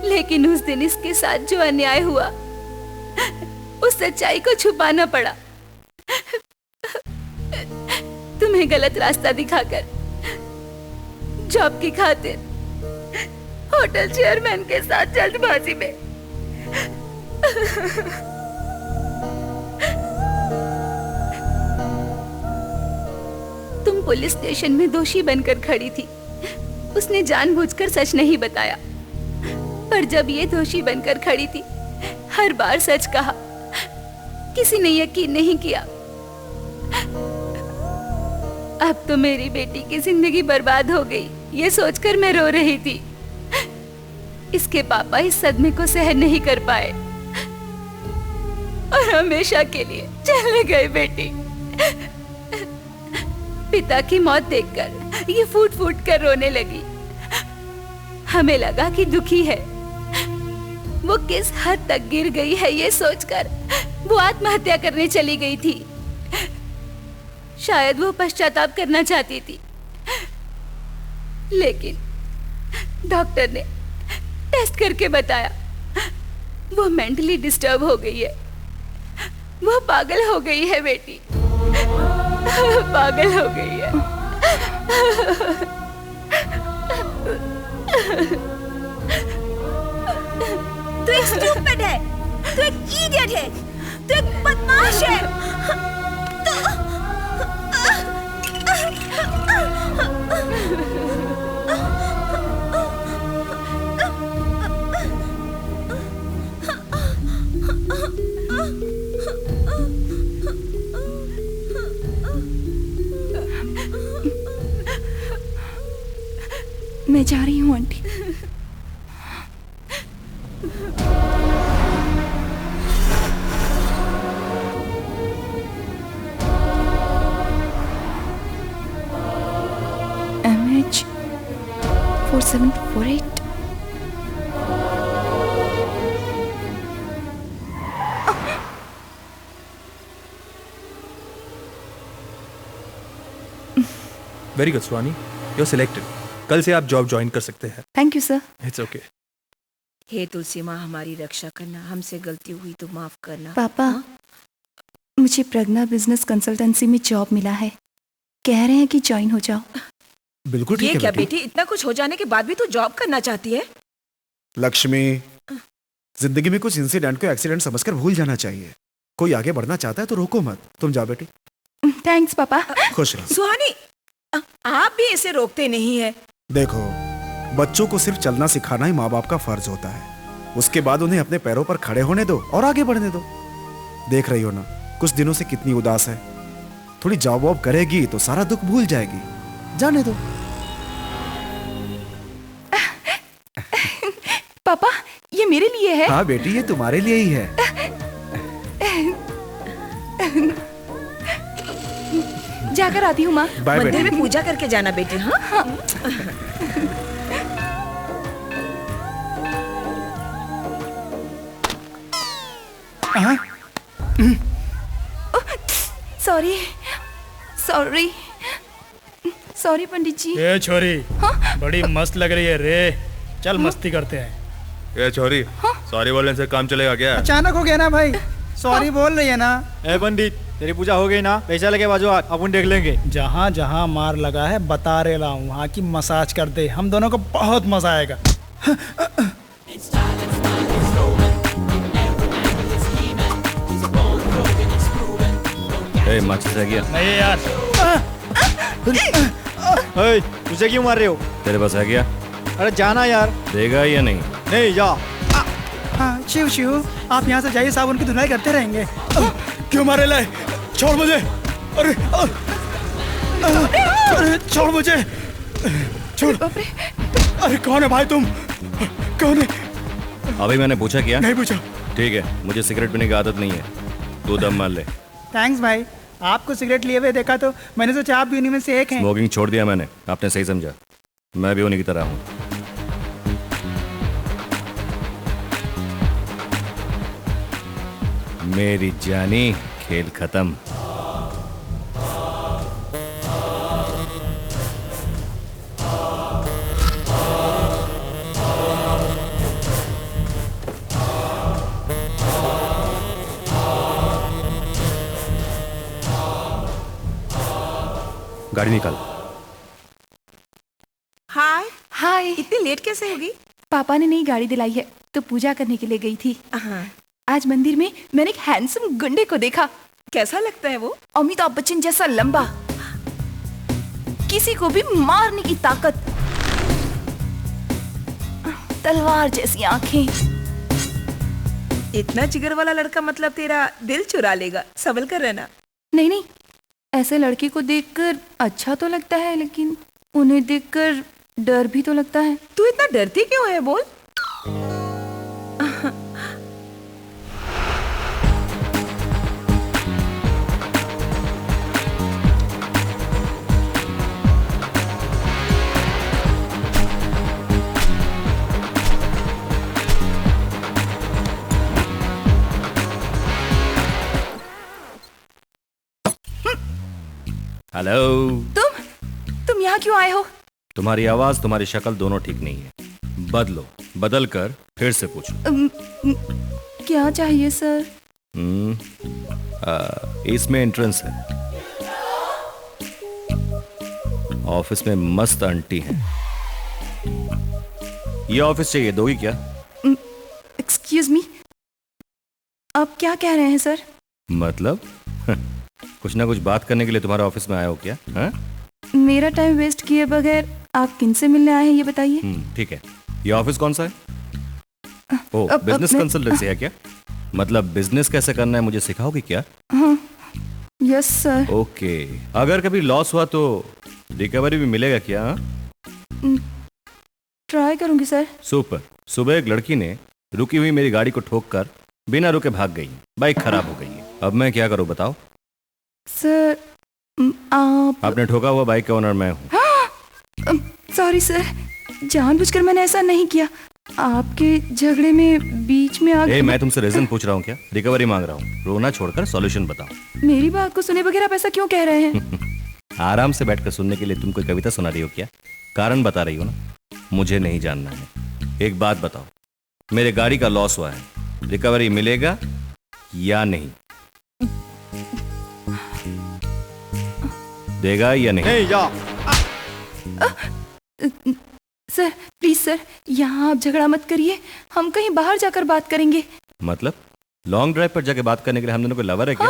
लेकिन उस दिन इसके साथ जो अन्याय हुआ उस सच्चाई को छुपाना पड़ा। तुम्हें गलत रास्ता दिखाकर जॉब की खातिर होटल चेयरमैन के साथ जल्दबाजी में तुम पुलिस स्टेशन में दोषी बनकर खड़ी थी। उसने जानबूझकर सच नहीं बताया, पर जब ये दोषी बनकर खड़ी थी हर बार सच कहा। किसी ने यकीन नहीं किया। अब तो मेरी बेटी की जिंदगी बर्बाद हो गई, ये सोचकर मैं रो रही थी। इसके पापा इस सदमे को सहन नहीं कर पाए और हमेशा के लिए चले गए। बेटी, पिता की मौत देखकर ये फूट फूट कर रोने लगी। हमें लगा कि दुखी है। वो किस हद तक गिर गई है ये सोचकर वो आत्महत्या करने चली गई थी। शायद वो पश्चाताप करना चाहती थी, लेकिन डॉक्टर ने टेस्ट करके बताया वो मेंटली डिस्टर्ब हो गई है। वो पागल हो गई है बेटी, पागल हो गई है। तू एक स्टूपिड है, तू एक इडियट है, तू एक बदमाश है। मैं जा रही हूँ aunty. MH 4748। Very good Suhani, you are selected. कल से आप जॉब ज्वाइन कर सकते हैं। Thank you sir. It's okay. हे तुलसी माँ, हमारी रक्षा करना, हमसे गलती हुई तो माफ करना। पापा, मुझे प्रज्ञा बिजनेस कंसल्टेंसी में जॉब मिला है। कह रहे हैं कि ज्वाइन हो जाओ। बिल्कुल ठीक ये है क्या बेटी। बेटी, इतना कुछ हो जाने के बाद भी तू जॉब करना चाहती है? लक्ष्मी, जिंदगी में कुछ इंसिडेंट को एक्सीडेंट समझकर भूल जाना चाहिए। कोई आगे बढ़ना चाहता है तो रोको मत। तुम जाओ बेटी। थैंक्स पापा। खुश रहो। सुहानी, आप भी इसे रोकते नहीं है। देखो, बच्चों को सिर्फ चलना सिखाना ही माँ बाप का फर्ज होता है। उसके बाद उन्हें अपने पैरों पर खड़े होने दो और आगे बढ़ने दो। देख रही हो ना, कुछ दिनों से कितनी उदास है। थोड़ी जॉब वॉब करेगी तो सारा दुख भूल जाएगी। जाने दो। पापा, ये मेरे लिए है। हाँ बेटी, ये तुम्हारे लिए ही है। जाकर आती हूँ माँ। बाय मंदिर बेटी। में पूजा करके जाना बेटे। हाँ सॉरी सॉरी सॉरी पंडित जी। ये छोरी बड़ी मस्त लग रही है रे, चल मस्ती करते हैं। ये छोरी, सॉरी बोलने से काम चलेगा क्या? अचानक हो गया ना भाई, सॉरी बोल रही है ना। ए पंडित, तेरी पूजा हो गई ना, पैसा लगे बाजू अपन देख लेंगे। जहाँ जहाँ मार लगा है बता रहे ला हूँ, वहाँ की मसाज कर दे, हम दोनों को बहुत मजा आएगा। ए, माचिस रह गया? नहीं यार, ए, तुझे क्यों मार रहे हो? तेरे पास है क्या? अरे जाना यार। देगा या नहीं? नहीं जा। हाँ शिव शिव, आप यहाँ से जाइए, साबुन की धुलाई करते रहेंगे। क्यों मारे लाए? छोड़ मुझे। अरे अरे छोड़ मुझे, छोड़। अरे कौन है भाई तुम? कौन है? अभी मैंने पूछा क्या? नहीं पूछा। ठीक है, मुझे सिगरेट पीने की आदत नहीं है, तू दम मार ले। थैंक्स भाई, आपको सिगरेट लिए हुए देखा तो मैंने सोचा आप भी उन्हीं में से एक हैं। स्मोकिंग छोड़ दिया मैंने, आपने सही समझा, मैं भी उन्हीं की तरह हूँ। मेरी जानी, खेल खत्म। गाड़ी निकाल। हाय, हाय। इतनी लेट कैसे होगी? पापा ने नई गाड़ी दिलाई है तो पूजा करने के लिए गई थी। हाँ, आज मंदिर में मैंने एक हैंडसम गुंडे को देखा। कैसा लगता है वो? अमिताभ बच्चन जैसा लंबा, किसी को भी मारने की ताकत, तलवार जैसी आंखें। इतना जिगर वाला लड़का मतलब तेरा दिल चुरा लेगा, संभल कर रहना। नहीं नहीं, ऐसे लड़के को देखकर अच्छा तो लगता है, लेकिन उन्हें देखकर डर भी तो लगता है। तू इतना डरती क्यों है बोल? हेलो। तुम यहाँ क्यों आए हो? तुम्हारी आवाज, तुम्हारी शक्ल दोनों ठीक नहीं है, बदलो, बदल कर फिर से पूछो। क्या चाहिए सर? इसमें एंट्रेंस है, ऑफिस में मस्त आंटी है, ये ऑफिस चाहिए, दोगी क्या? एक्सक्यूज मी, आप क्या कह रहे हैं सर? मतलब कुछ ना कुछ बात करने के लिए तुम्हारे ऑफिस में आया हो क्या? हाँ? मेरा टाइम वेस्ट किए बगैर आप किनसे मिलने आए हैं ये बताइए। ठीक है, ये ऑफिस कौन सा है? ओ, बिजनेस मैं- कंसल्टेंसी है क्या? मतलब बिजनेस कैसे करना है मुझे सिखाओगे क्या? हाँ, यस सर। ओके, अगर कभी लॉस हुआ तो रिकवरी भी मिलेगा क्या? हाँ? ट्राई करूंगी सर। सुपर। सुबह एक लड़की ने रुकी हुई मेरी गाड़ी को ठोक कर बिना रुके भाग गई, बाइक खराब हो गई है, अब मैं क्या करूं बताओ? सर आप आपने ठोका हुआ बाइक का ओनर मैं हूँ। सॉरी सर, जानबूझकर मैंने ऐसा नहीं किया, आपके झगड़े में बीच में आ मैं तुमसे रीजन पूछ रहा हूँ क्या? रिकवरी मांग रहा हूँ, रोना छोड़कर सॉल्यूशन बताओ। मेरी बात को सुने बगैर आप ऐसा क्यों कह रहे हैं? आराम से बैठकर सुनने के लिए तुम कोई कविता सुना रही हो क्या? कारण बता रही हो ना, मुझे नहीं जानना है। एक बात बताओ, मेरे गाड़ी का लॉस हुआ है, रिकवरी मिलेगा या नहीं? देगा या नहीं? नहीं जा। सर प्लीज सर, यहाँ आप झगड़ा मत करिए, हम कहीं बाहर जाकर बात करेंगे। मतलब लॉन्ग ड्राइव पर जाके बात करने के लिए हम दोनों को लवर है क्या?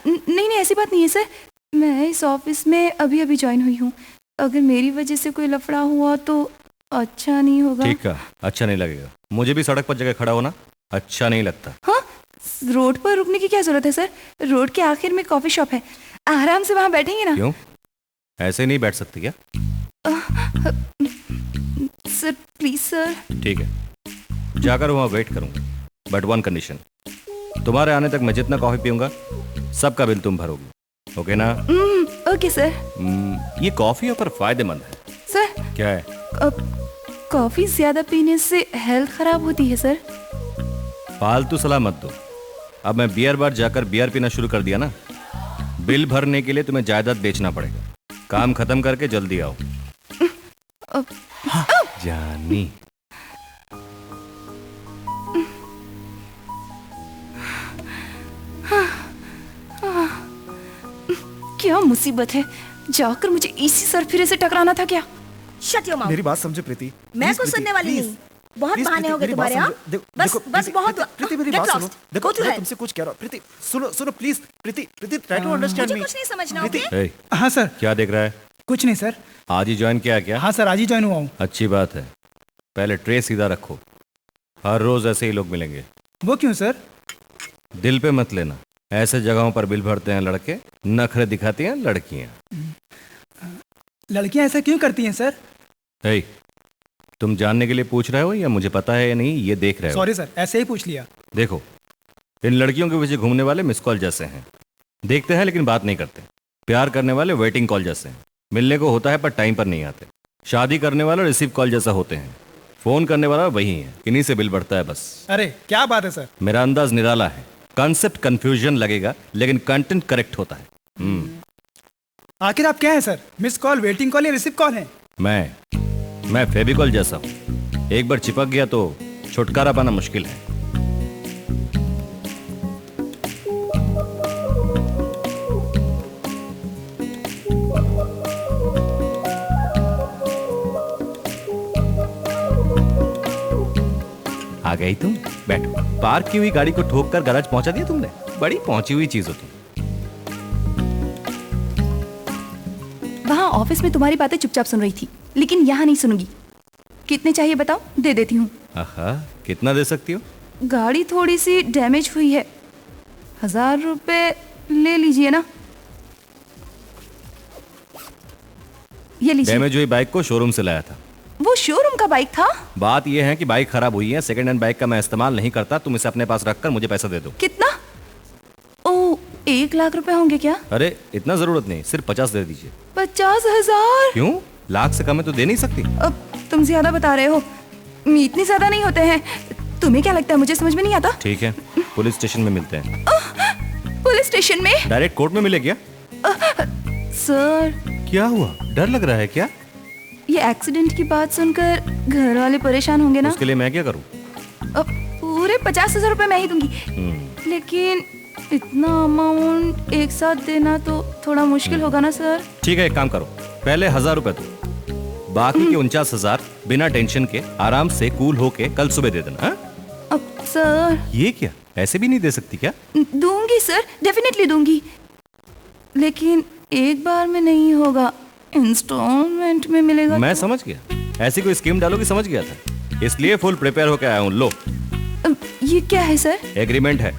नहीं नहीं, ऐसी बात नहीं है सर, मैं इस ऑफिस में अभी अभी ज्वाइन हुई हूँ, अगर मेरी वजह से कोई लफड़ा हुआ तो अच्छा नहीं होगा। ठीक है, अच्छा नहीं लगेगा, मुझे भी सड़क पर जगह खड़ा होना अच्छा नहीं लगता। हाँ, रोड पर रुकने की क्या जरूरत है सर, रोड के आखिर में कॉफी शॉप है, आराम से वहाँ बैठेंगे ना। क्यों, ऐसे नहीं बैठ सकते क्या? Sir please sir. ठीक है, जाकर वहाँ वेट करूंगा, बट वन कंडीशन, तुम्हारे आने तक मैं जितना कॉफी पीऊंगा सबका बिल तुम भरोगी, ओके ना? Okay sir. ये कॉफी पर फायदेमंद है। सर क्या है? कॉफी ज्यादा पीने से हेल्थ खराब होती है सर। फालतू सलाह मत दो। अब मैं बियर बार जाकर बियर पीना शुरू कर दिया ना, बिल भरने के लिए तुम्हें जायदाद बेचना पड़ेगा। काम खत्म करके जल्दी आओ। जानी। क्या मुसीबत है, जाकर मुझे इसी सरफिरे से टकराना था क्या? Shut your mouth. मेरी बात समझो प्रीति। मैं Please, कुछ प्रीति, सुनने वाली please, नहीं। बहुत please, बहाने प्रीति, हो गए मेरी तुम्हारे बात यहाँ। समझो। देखो, बस देखो, बस प्रीति, बहुत प्रीति, प्रीति मेरी Get बात सुनो। lost. देखो Go to मैं hell. तुमसे कुछ कह रहा हूँ। प्रीति सुनो सुनो please. Preeti Preeti try to understand मुझे मी। कुछ नहीं समझना, प्रीति, ओके? ए, हाँ सर। क्या देख रहा है? कुछ नहीं सर। आज ही ज्वाइन किया क्या? हाँ सर, आज ही ज्वाइन हुआ हूँ। अच्छी बात है। पहले ट्रे सीधा रखो, हर रोज ऐसे ही लोग मिलेंगे। वो क्यों सर? दिल पे मत लेना, ऐसे जगहों पर बिल भरते हैं लड़के, नखरे दिखाती हैं लड़कियां। लड़कियां ऐसा क्यों करती हैं सर? हे, तुम जानने के लिए पूछ रहे हो या मुझे पता है या नहीं ये देख रहे हो? सॉरी सर, ऐसे ही पूछ लिया। देखो, इन लड़कियों के पीछे घूमने वाले मिस कॉल जैसे हैं, देखते हैं लेकिन बात नहीं करते। प्यार करने वाले वेटिंग कॉल जैसे हैं, मिलने को होता है पर टाइम पर नहीं आते। शादी करने वाले रिसीव कॉल जैसा होते हैं, फोन करने वाला वही है, इन्हीं से बिल बढ़ता है बस। अरे क्या बात है सर। मेरा अंदाज निराला है, कॉन्सेप्ट कंफ्यूजन लगेगा लेकिन कंटेंट करेक्ट होता है। आखिर आप क्या है sir? Miss call, waiting call या रिसीव कॉल है? मैं फेविकॉल जैसा हूं, एक बार चिपक गया तो छुटकारा पाना मुश्किल है। आ गई तुम, बैठो। पार्क की हुई गाड़ी को ठोक कर गैराज पहुंचा दिया तुमने, बड़ी पहुंची हुई चीज हो तुम। वहाँ ऑफिस में तुम्हारी बातें चुपचाप सुन रही थी, लेकिन यहाँ नहीं सुनूंगी। कितने चाहिए बताओ, दे देती हूँ। आहा, कितना दे सकती हो? गाड़ी थोड़ी सी डैमेज हुई है, 1000 रुपए ले लीजिए ना। ये लीजिए। डैमेज हुई बाइक को शोरूम से लाया था। वो शोरूम का बाइक था। बात यह है कि बाइक खराब हुई है, सेकंड हैंड बाइक का मैं इस्तेमाल नहीं करता, तुम इसे अपने पास रखकर मुझे पैसा दे दो। कितना? ओ, 1 लाख रुपए होंगे क्या? अरे इतना जरूरत नहीं, सिर्फ 50 दे दीजिए। 50,000? क्यों? लाख से कम है तो दे नहीं सकती? अब तुम ज्यादा बता रहे हो, इतनी ज्यादा नहीं होते हैं। तुम्हें क्या लगता है मुझे समझ में नहीं आता? ठीक है, पुलिस स्टेशन में मिलते हैं। पुलिस स्टेशन में? डायरेक्ट कोर्ट में मिले क्या? सर, क्या हुआ, डर लग रहा है क्या? ये एक्सीडेंट की बात सुनकर घर वाले परेशान होंगे ना। उसके लिए मैं क्या करूं? अब पूरे 50,000 रुपए मैं ही दूंगी, लेकिन इतना अमाउंट एक साथ देना तो थोड़ा मुश्किल होगा ना सर। ठीक है, एक काम करो, पहले 1000 रुपए दो, बाकी के 49,000 बिना टेंशन के आराम से कूल होके कल सुबह दे देना। अब सर, ये क्या, ऐसे भी नहीं दे सकती क्या? दूंगी सर, डेफिनेटली दूंगी, लेकिन एक बार में नहीं होगा, इंस्टॉलमेंट में मिलेगा। मैं तो? समझ गया, ऐसी कोई स्कीम डालोगी समझ गया था, इसलिए फुल प्रिपेयर होकर आया हूँ। लो, ये क्या है सर? एग्रीमेंट है।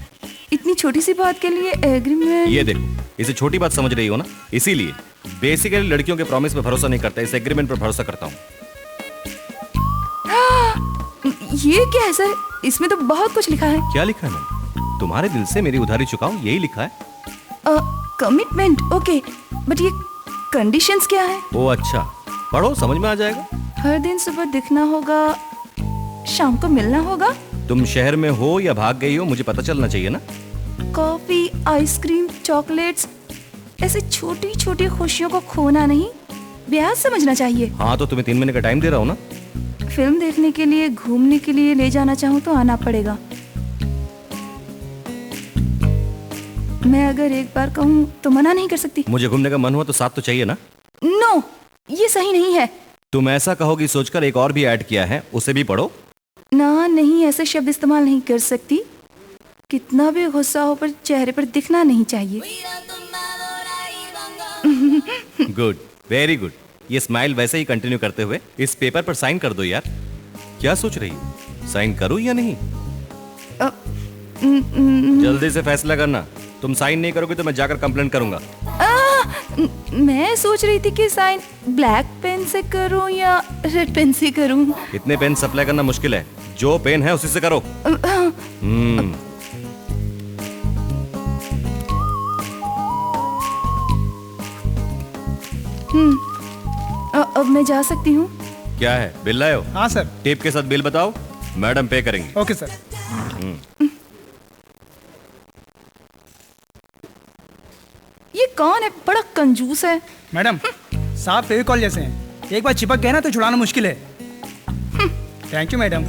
इतनी छोटी सी बात के लिए एग्रीमेंट? ये देखो, इसे छोटी बात समझ रही हो ना, इसीलिए बेसिकली लड़कियों के प्रॉमिस पे भरोसा नहीं करता, इस एग्रीमेंट पर भरोसा करता हूँ। ये क्या है सर? इसमें तो बहुत कुछ लिखा है। क्या लिखा है मैंने? तुम्हारे दिल से मेरी उधारी चुकाऊं, यही लिखा है। कमिटमेंट, ओके, बट ये कंडीशंस क्या है? ओ अच्छा, पढ़ो, समझ में आ जाएगा। हर दिन सुबह दिखना होगा, शाम को मिलना होगा। तुम शहर में हो या भाग गई हो मुझे पता चलना चाहिए ना। कॉफी, आइसक्रीम, चॉकलेट्स, ऐसे छोटी छोटी खुशियों को खोना नहीं, ब्याज समझना चाहिए। हाँ तो तुम्हें 3 महीने का टाइम दे रहा हूँ ना। फिल्म देखने के लिए, घूमने के लिए ले जाना चाहूँ तो आना पड़ेगा। मैं अगर एक बार कहूँ तो मना नहीं कर सकती। मुझे घूमने का मन हुआ तो साथ तो चाहिए ना। नो, ये सही नहीं है। तुम ऐसा कहोगी सोचकर एक और भी ऐड किया है, उसे भी पढ़ो। ना, नहीं, ऐसे शब्द इस्तेमाल नहीं कर सकती। कितना भी गुस्सा हो पर चेहरे पर दिखना नहीं चाहिए। Good, very good. ये स्माइल वैसे ही कंटिन्यू करते हुए इस पेपर पर साइन कर दो यार। क्या सोच रही हो, साइन करूं या नहीं? जल्दी से फैसला करना, तुम साइन नहीं करोगे तो मैं जाकर कंप्लेन करूंगा। मैं सोच रही थी कि साइन ब्लैक पेन से करूं या रेड पेन से करूं। इतने पेन सप्लाई करना मुश्किल है, जो पेन है उसी से करो। अब मैं जा सकती हूँ? क्या है, बिल लाए हो? हाँ सर। टेप के साथ बिल बताओ, मैडम पे करेंगी। Okay sir. ये कौन है? बड़ा कंजूस है। मैडम साफ फेविकॉल जैसे हैं, एक बार चिपक गए ना तो छुड़ाना मुश्किल है। Thank you madam.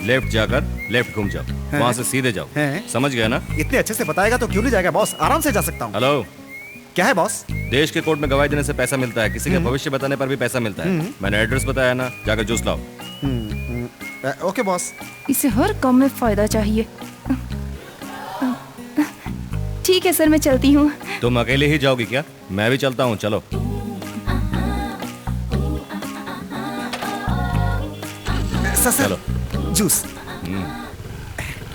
लेफ्ट जाकर लेफ्ट घूम जाओ, वहां से सीधे जाओ। समझ गया ना? इतने अच्छे से बताएगा तो क्यों नहीं जाएगा बॉस, आराम से जा सकता हूँ। हेलो, क्या है बॉस? देश के कोर्ट में गवाही देने से पैसा मिलता है, किसी का भविष्य बताने पर भी पैसा मिलता है। मैंने एड्रेस बताया ना, जाकर जूस लाओ। Okay boss. इसे हर काम में फायदा चाहिए। ठीक है सर, मैं चलती हूँ। तुम अकेले ही जाओगी क्या? मैं भी चलता हूँ, चलो। सर चलो। जूस।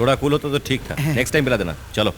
थोड़ा कूल होता तो ठीक था, नेक्स्ट टाइम पिला देना। चलो।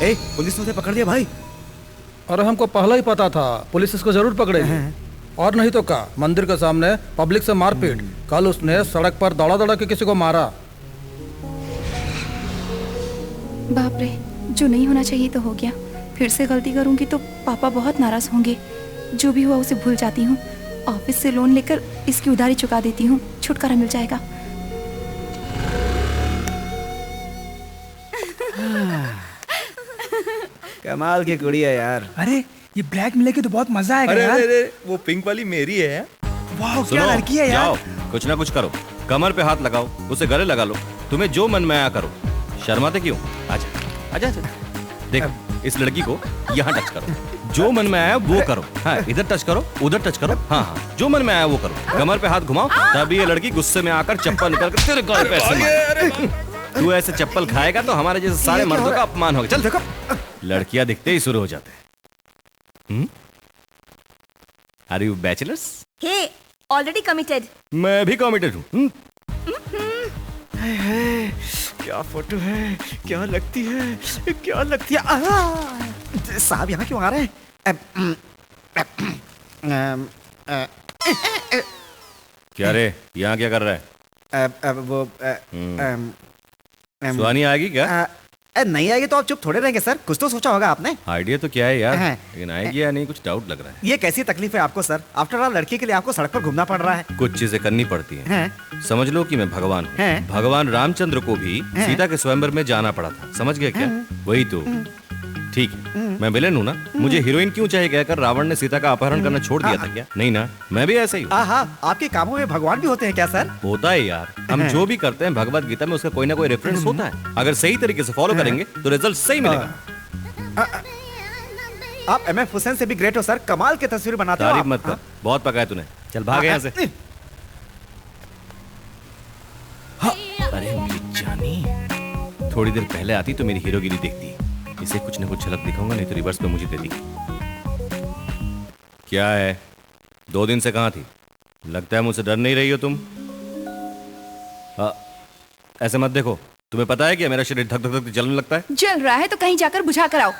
ए, पुलिस ने उसे पकड़ लिया भाई। और हमको पहला ही पता था पुलिस इसको जरूर पकड़ेगी। और नहीं तो क्या, मंदिर के सामने पब्लिक से मारपीट। कल उसने सड़क पर दौड़ा दौड़ा के किसी को मारा। बाप रे, जो नहीं होना चाहिए तो हो गया। फिर से गलती करूंगी तो पापा बहुत नाराज होंगे। जो भी हुआ उसे भूल जाती हूँ। ऑफिस से लोन लेकर इसकी उधारी चुका देती हूँ, छुटकारा मिल जाएगा। कमाल की कुड़ी है यार। अरे ये ब्लैक मिलेगी तो बहुत मजा आएगा यार। अरे वो पिंक वाली मेरी है। वाह सुनो, क्या लड़की है यार। जाओ, कुछ ना कुछ करो, कमर पे हाथ लगाओ, उसे गले लगा लो, तुम्हें जो मन में आया करो। शर्माते क्यों? आजा आजा आजा। देख, इस लड़की को यहाँ टच करो, जो मन में आया वो करो। हाँ, इधर टच करो, उधर टच करो। हाँ हाँ, जो मन में आया वो करो। कमर पे हाथ घुमाओ, तभी ये लड़की गुस्से में आकर चप्पल निकाल कर तेरे गाल पे ऐसे मारे। तू ऐसे चप्पल खाएगा तो हमारे जैसे सारे मर्दों का अपमान होगा। चल देखो, लड़कियां दिखते ही शुरू हो जाते हैं। Are you bachelors? Hey, already committed. मैं भी कमिटेड हूँ। क्या फोटो है, क्या लगती है, क्या लगती है। साहब यहाँ क्यों आ रहे हैं? क्या रे, यहाँ क्या कर रहा है? वो सुहानी आएगी क्या? नहीं आएगी तो आप चुप थोड़े रहेंगे सर, कुछ तो सोचा होगा आपने। आइडिया तो क्या है यार, लेकिन आएगी या नहीं कुछ डाउट लग रहा है। ये कैसी तकलीफ है आपको सर? आफ्टर ऑल लड़की के लिए आपको सड़क पर घूमना पड़ रहा है। कुछ चीजें करनी पड़ती हैं। समझ लो कि मैं भगवान हूँ। भगवान रामचंद्र को भी सीता के स्वयंवर में जाना पड़ा था, समझ गए क्या? वही तो। ठीक है, मैं विलेन हूँ ना, मुझे हीरोइन क्यों चाहिए कहकर रावण ने सीता का अपहरण करना छोड़ दिया था क्या? नहीं ना, मैं भी ऐसा ही हूँ। आपके कामों में भगवान भी होते हैं क्या सर? होता है यार, हम जो भी करते हैं भगवत गीता में उसका कोई ना कोई रेफरेंस होता है। अगर सही तरीके से फॉलो करेंगे तो रिजल्ट सही मिलेगा। आप एमएफ हुसैन से भी ग्रेट हो सर, कमाल की तस्वीर बनाते हो। तारीफ मत कर, बहुत पकाया तूने। चल भाग यहाँ से। अरे मेरी जानी, थोड़ी देर पहले आती तो मेरी हीरोगिरी देखती। इसे कुछ न कुछ झलक दिखाऊंगा, नहीं तो रिवर्स पे मुझे दे दी। क्या है, 2 दिन से कहाँ थी? लगता है मुझसे डर नहीं रही हो तुम। ऐसे मत देखो, तुम्हें पता है क्या मेरा शरीर धक धक धक जलने लगता है? जल रहा है तो कहीं जाकर बुझा कर आओ।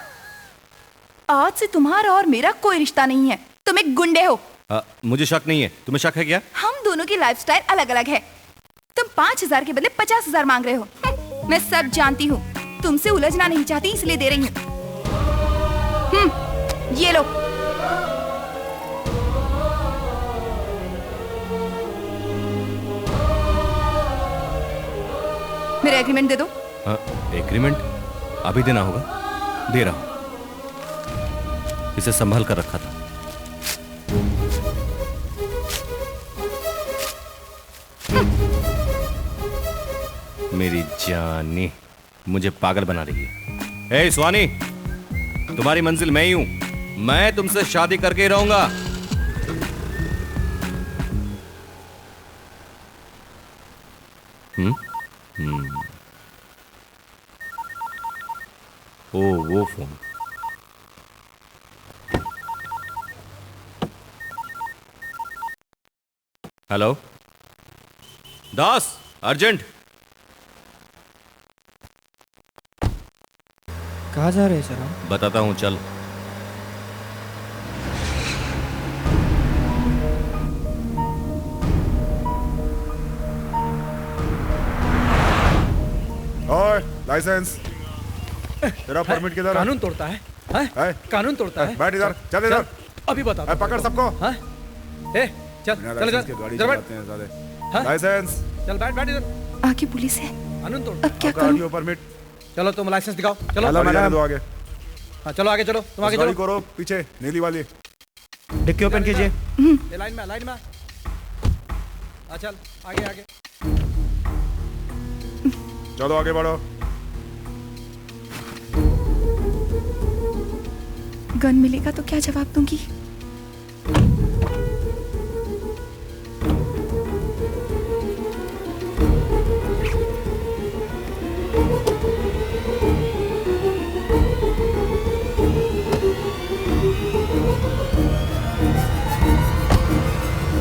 आज से तुम्हारा और मेरा कोई रिश्ता नहीं है, तुम एक गुंडे हो। मुझे शक नहीं है, तुम्हें शक है क्या? हम दोनों की लाइफस्टाइल अलग अलग है। तुम 5,000 के बदले 50,000 मांग रहे हो। मैं सब जानती हूँ, तुमसे उलझना नहीं चाहती इसलिए दे रही हूँ। ये लो। मेरा एग्रीमेंट दे दो। एग्रीमेंट अभी देना होगा? दे रहा हूं, इसे संभाल कर रखा था। मेरी जानी मुझे पागल बना रही है। ए सुहानी, तुम्हारी मंजिल मैं ही हूं। मैं तुमसे शादी करके ही रहूंगा। ओ वो फोन। हेलो दास, अर्जेंट। कहाँ जा रहे हैं सर हम? बताता हूं, चल। और लाइसेंस तेरा परमिट किधर है? कानून तोड़ता है, है? कानून तोड़ता है। बैठ इधर, चल इधर। अभी बता। पकड़ सबको। ए, चल बिना चल लाइसेंस के इधर गाड़ी इधर बैठ। चलाते हैं साले। हाँ? लाइसेंस। चल बैठ बैठ इधर। आगे पुलिस है। कानून तोड़ता है। अब क्या आपका करूं? RTO permit. चलो तुम लाइसेंस दिखाओ। चलो हेलो मैडम, दो आगे। हाँ चलो आगे चलो, तुम आगे गाड़ी चलो। को रोक, पीछे नीली वाली। डिक्की ओपन कीजिए। ये लाइन में आ। हाँ चल आगे आगे। चलो आगे बढ़ो। गन मिलेगा तो क्या जवाब दूंगी?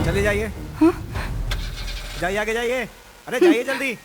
चले जाइए। हाँ? जाइए आगे जाइए। अरे जाइए जल्दी।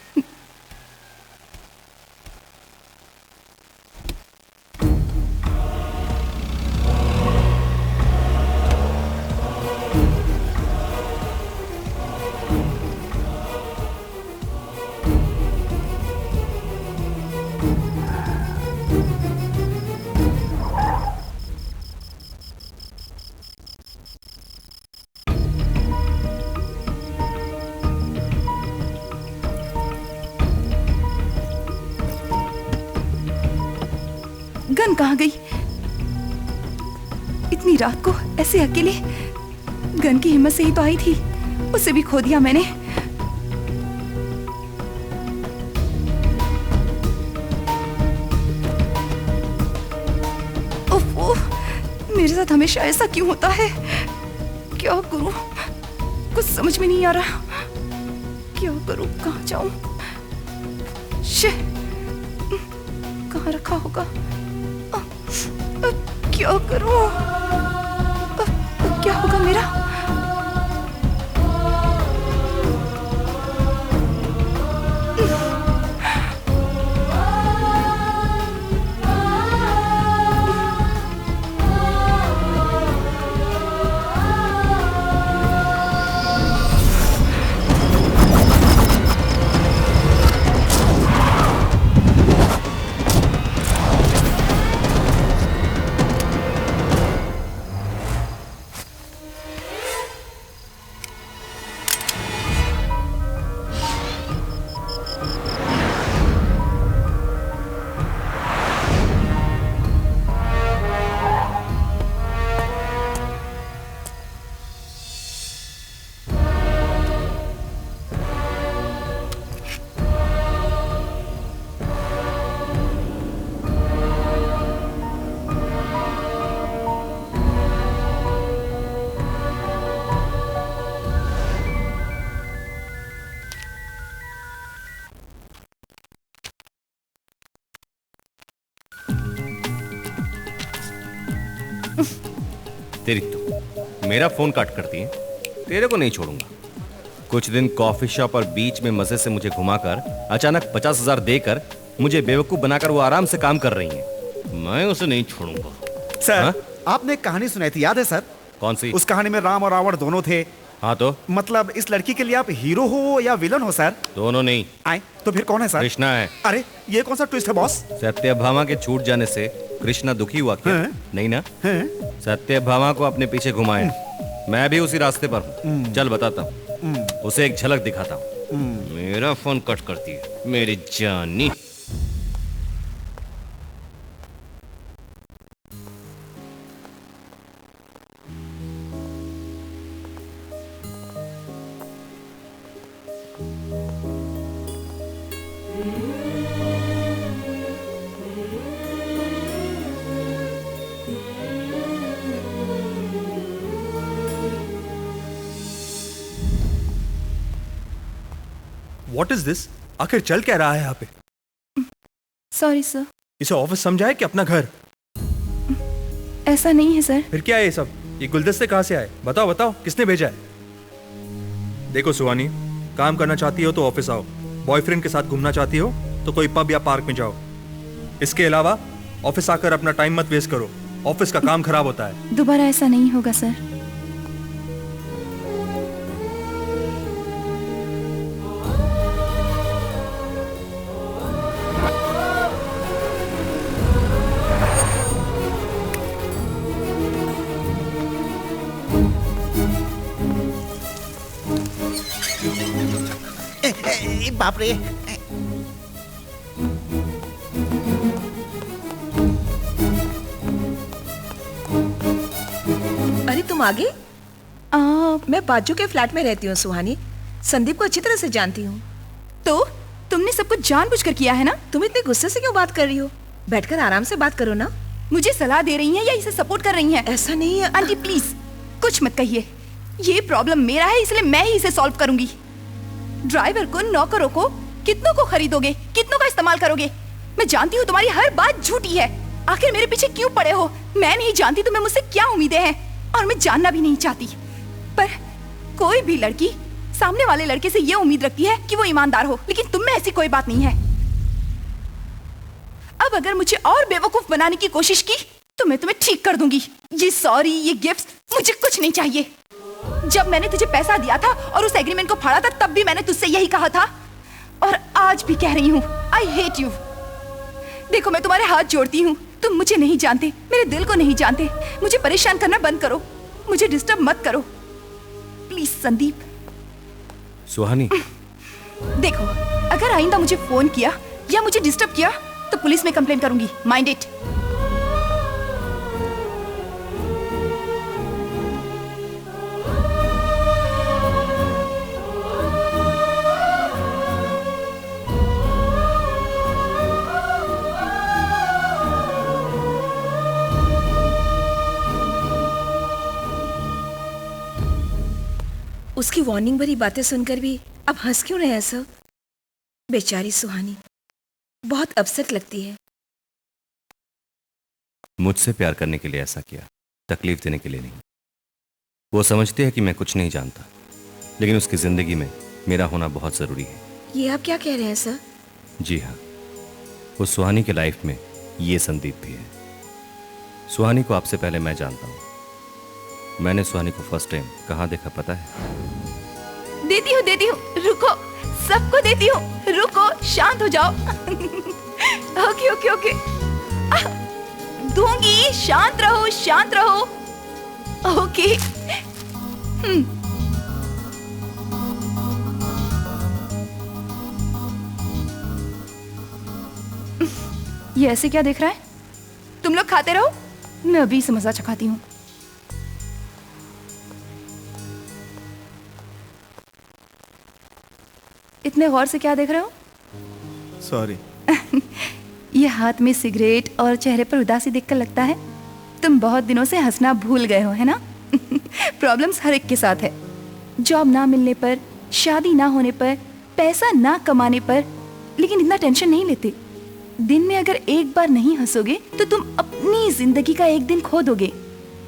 गन कहाँ गई? इतनी रात को ऐसे अकेले? गन की हिम्मत से ही तो आई थी, उसे भी खो दिया मैंने। ओह, मेरे साथ हमेशा ऐसा क्यों होता है? क्या करूं? कुछ समझ में नहीं आ रहा। क्या करूं, कहाँ जाऊं? कहाँ रखा होगा? क्या करूं? क्या होगा मेरा? तेरी तो मेरा फोन काट करती है, तेरे को नहीं छोड़ूंगा। कुछ दिन कॉफी शॉप और बीच में मजे से मुझे घुमाकर अचानक 50,000 देकर मुझे बेवकूफ बनाकर वो आराम से काम कर रही है। मैं उसे नहीं छोड़ूंगा। सर, हाँ? आपने एक कहानी सुनाई थी, याद है सर? कौन सी? उस कहानी में राम और रावण दोनों थे। हाँ तो मतलब इस लड़की के लिए आप हीरो हो या विलन हो सर? दोनों नहीं। आए तो फिर कौन है सर? कृष्णा है। अरे ये कौन सा ट्विस्ट है बॉस? सत्यभामा के छूट जाने से कृष्णा दुखी हुआ क्या? नहीं ना? सत्यभामा को अपने पीछे घुमाए। मैं भी उसी रास्ते पर हूँ। चल बताता हूँ, उसे एक झलक दिखाता हूँ। मेरा फोन कट करती है मेरी जानी। What is this? आखिर चल क्या रहा है यहाँ पे? Sorry sir. इसे ऑफिस समझा है कि अपना घर? ऐसा नहीं है सर। फिर क्या है ये सब? ये गुलदस्ते कहाँ से आए? बताओ बताओ, किसने भेजा है? देखो सुहानी, काम करना चाहती हो तो ऑफिस आओ, बॉयफ्रेंड के साथ घूमना चाहती हो तो कोई पब या पार्क में जाओ। इसके अलावा ऑफिस आकर अपना टाइम मत वेस्ट करो, ऑफिस का काम खराब होता है। दोबारा ऐसा नहीं होगा सर। बाप रे। अरे तुम आ गई? मैं बाजू के फ्लैट में रहती हूँ सुहानी, संदीप को अच्छी तरह से जानती हूँ। तो तुमने सब कुछ जानबूझकर किया है ना? तुम इतने गुस्से से क्यों बात कर रही हो? बैठकर आराम से बात करो ना। मुझे सलाह दे रही हैं या इसे सपोर्ट कर रही हैं? ऐसा नहीं है आंटी, प्लीज कुछ मत कहिए। ये प्रॉब्लम मेरा है, इसलिए मैं ही इसे सॉल्व करूंगी। ड्राइवर को, नौकरों को, कितनों को खरीदोगे, कितनों का इस्तेमाल करोगे? मैं जानती हूँ तुम्हारी हर बात झूठी है। आखिर मेरे पीछे क्यों पड़े हो? मैं नहीं जानती तुम्हें मुझसे क्या उम्मीदें हैं, और मैं जानना भी नहीं चाहती। पर कोई भी लड़की सामने वाले लड़के से ये उम्मीद रखती है कि वो ईमानदार हो, लेकिन तुम में ऐसी कोई बात नहीं है। अब अगर मुझे और बेवकूफ बनाने की कोशिश की तो मैं तुम्हें ठीक कर दूंगी। ये सॉरी, ये गिफ्ट मुझे कुछ नहीं चाहिए। जब मैंने तुझे पैसा दिया था और उस एग्रीमेंट को फाड़ा था, तब भी मैंने तुझसे यही कहा था, और आज भी कह रही हूँ, आई हेट यू। देखो, मैं तुम्हारे हाथ जोड़ती हूँ, तुम मुझे नहीं जानते, मेरे दिल को नहीं जानते। मुझे परेशान करना बंद करो, मुझे डिस्टर्ब मत करो प्लीज संदीप। सुहानी, देखो, अगर आइंदा मुझे फोन किया या मुझे डिस्टर्ब किया तो पुलिस में कंप्लेन करूंगी। Mind it. उसकी वार्निंग भरी बातें सुनकर भी अब हंस क्यों रहे हैं सब? बेचारी सुहानी बहुत अपसेट लगती है। मुझसे प्यार करने के लिए ऐसा किया, तकलीफ देने के लिए नहीं। वो समझती है कि मैं कुछ नहीं जानता, लेकिन उसकी जिंदगी में मेरा होना बहुत जरूरी है। ये आप क्या कह रहे हैं सर? जी हाँ, उस सुहानी के लाइफ में ये संदीप भी है। सुहानी को आपसे पहले मैं जानता हूँ। मैंने सुहानी को फर्स्ट टाइम कहाँ देखा पता है? देती हूँ, रुको, सबको देती हूँ, रुको, शांत हो जाओ। ओके ओके ओके, दूंगी, शांत रहो। ओके। ये ऐसे क्या देख रहा है? तुम लोग खाते रहो, मैं अभी से मजा चखाती हूँ। इतने गौर से क्या देख रहे हो? सॉरी। ये हाथ में सिगरेट और चेहरे पर उदासी देखकर लगता है तुम बहुत दिनों से हंसना भूल गए हो, है ना? प्रॉब्लम्स हर एक के साथ है। जॉब ना मिलने पर, शादी ना होने पर, पैसा ना कमाने पर, लेकिन इतना टेंशन नहीं लेते। दिन में अगर एक बार नहीं हंसोगे तो तुम अपनी जिंदगी का एक दिन खो दोगे।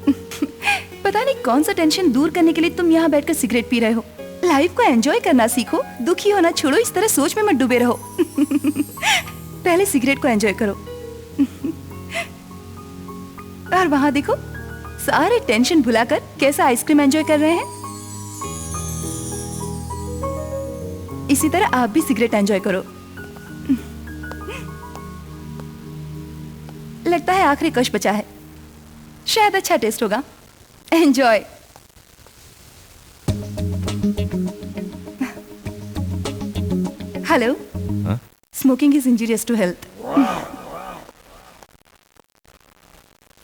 पता नहीं कौन सा टेंशन दूर करने के लिए तुम यहाँ बैठकर सिगरेट पी रहे हो। लाइफ को एंजॉय करना सीखो, दुखी होना छोड़ो, इस तरह सोच में मत डूबे रहो। पहले सिगरेट को एंजॉय करो। और वहां देखो, सारे टेंशन भुलाकर कैसा आइसक्रीम एंजॉय कर रहे हैं। इसी तरह आप भी सिगरेट एंजॉय करो। लगता है आखिरी कश बचा है, शायद अच्छा टेस्ट होगा। Enjoy. Hello, smoking is injurious to health.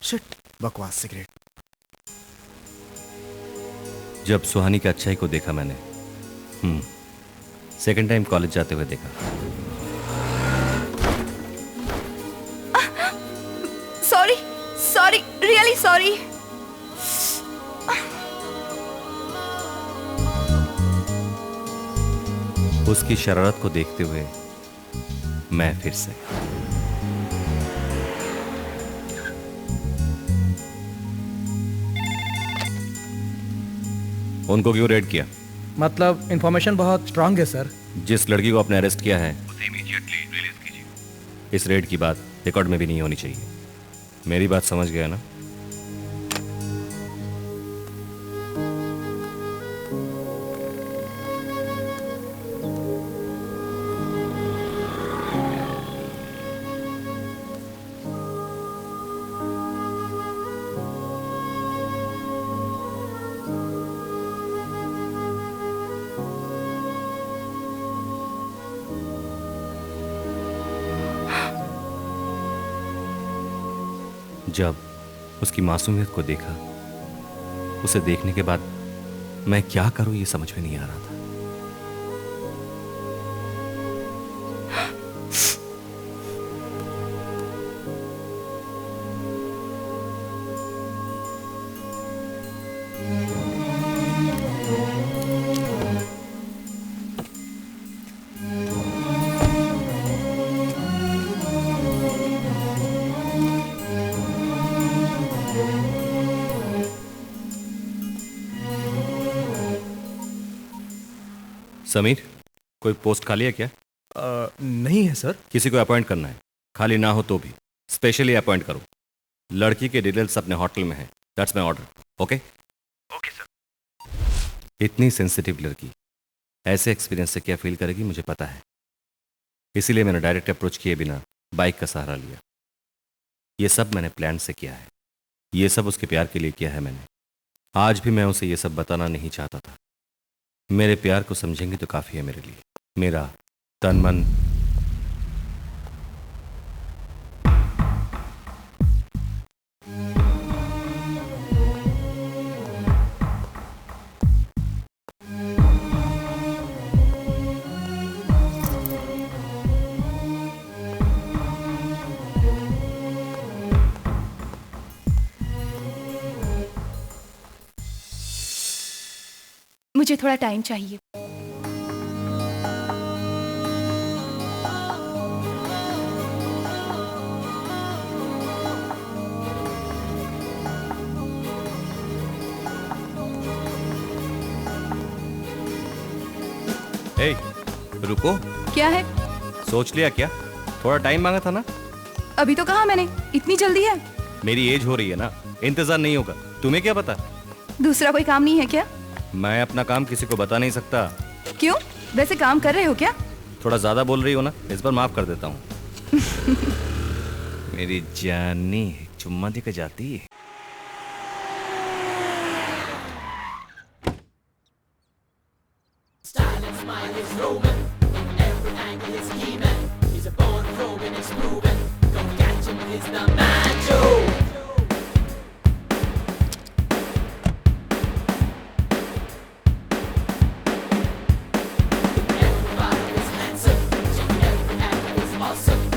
Shit, बकवास सिगरेट। जब सुहानी की अच्छाई को देखा मैंने, सेकंड टाइम कॉलेज जाते हुए देखा। Sorry, really sorry. उसकी शरारत को देखते हुए मैं फिर से उनको क्यों रेड किया? मतलब इंफॉर्मेशन बहुत स्ट्रांग है सर। जिस लड़की को आपने अरेस्ट किया है उसे इमीडिएटली रिलीज कीजिए। इस रेड की बात रिकॉर्ड में भी नहीं होनी चाहिए। मेरी बात समझ गया ना? जब उसकी मासूमियत को देखा, उसे देखने के बाद मैं क्या करूं ये समझ में नहीं आ रहा था। समीर, कोई पोस्ट खाली है क्या? नहीं है सर। किसी को अपॉइंट करना है, खाली ना हो तो भी स्पेशली अपॉइंट करो। लड़की के डिटेल्स अपने होटल में है। That's my order. Okay okay sir. इतनी सेंसिटिव लड़की ऐसे एक्सपीरियंस से क्या फील करेगी मुझे पता है, इसीलिए मैंने डायरेक्ट अप्रोच किए बिना बाइक का सहारा लिया। ये सब मैंने प्लान से किया है, ये सब उसके प्यार के लिए किया है मैंने। आज भी मैं उसे ये सब बताना नहीं चाहता था। मेरे प्यार को समझेंगे तो काफ़ी है मेरे लिए। मेरा तन मन मुझे थोड़ा टाइम चाहिए। ए, रुको। क्या है? सोच लिया क्या? थोड़ा टाइम मांगा था ना। अभी तो कहा मैंने, इतनी जल्दी है? मेरी एज हो रही है ना, इंतजार नहीं होगा। तुम्हें क्या पता? दूसरा कोई काम नहीं है क्या? मैं अपना काम किसी को बता नहीं सकता। क्यों? वैसे काम कर रहे हो क्या? थोड़ा ज्यादा बोल रही हो ना, इस बार माफ कर देता हूँ। मेरी जानी चुम्मा दे के जाती है।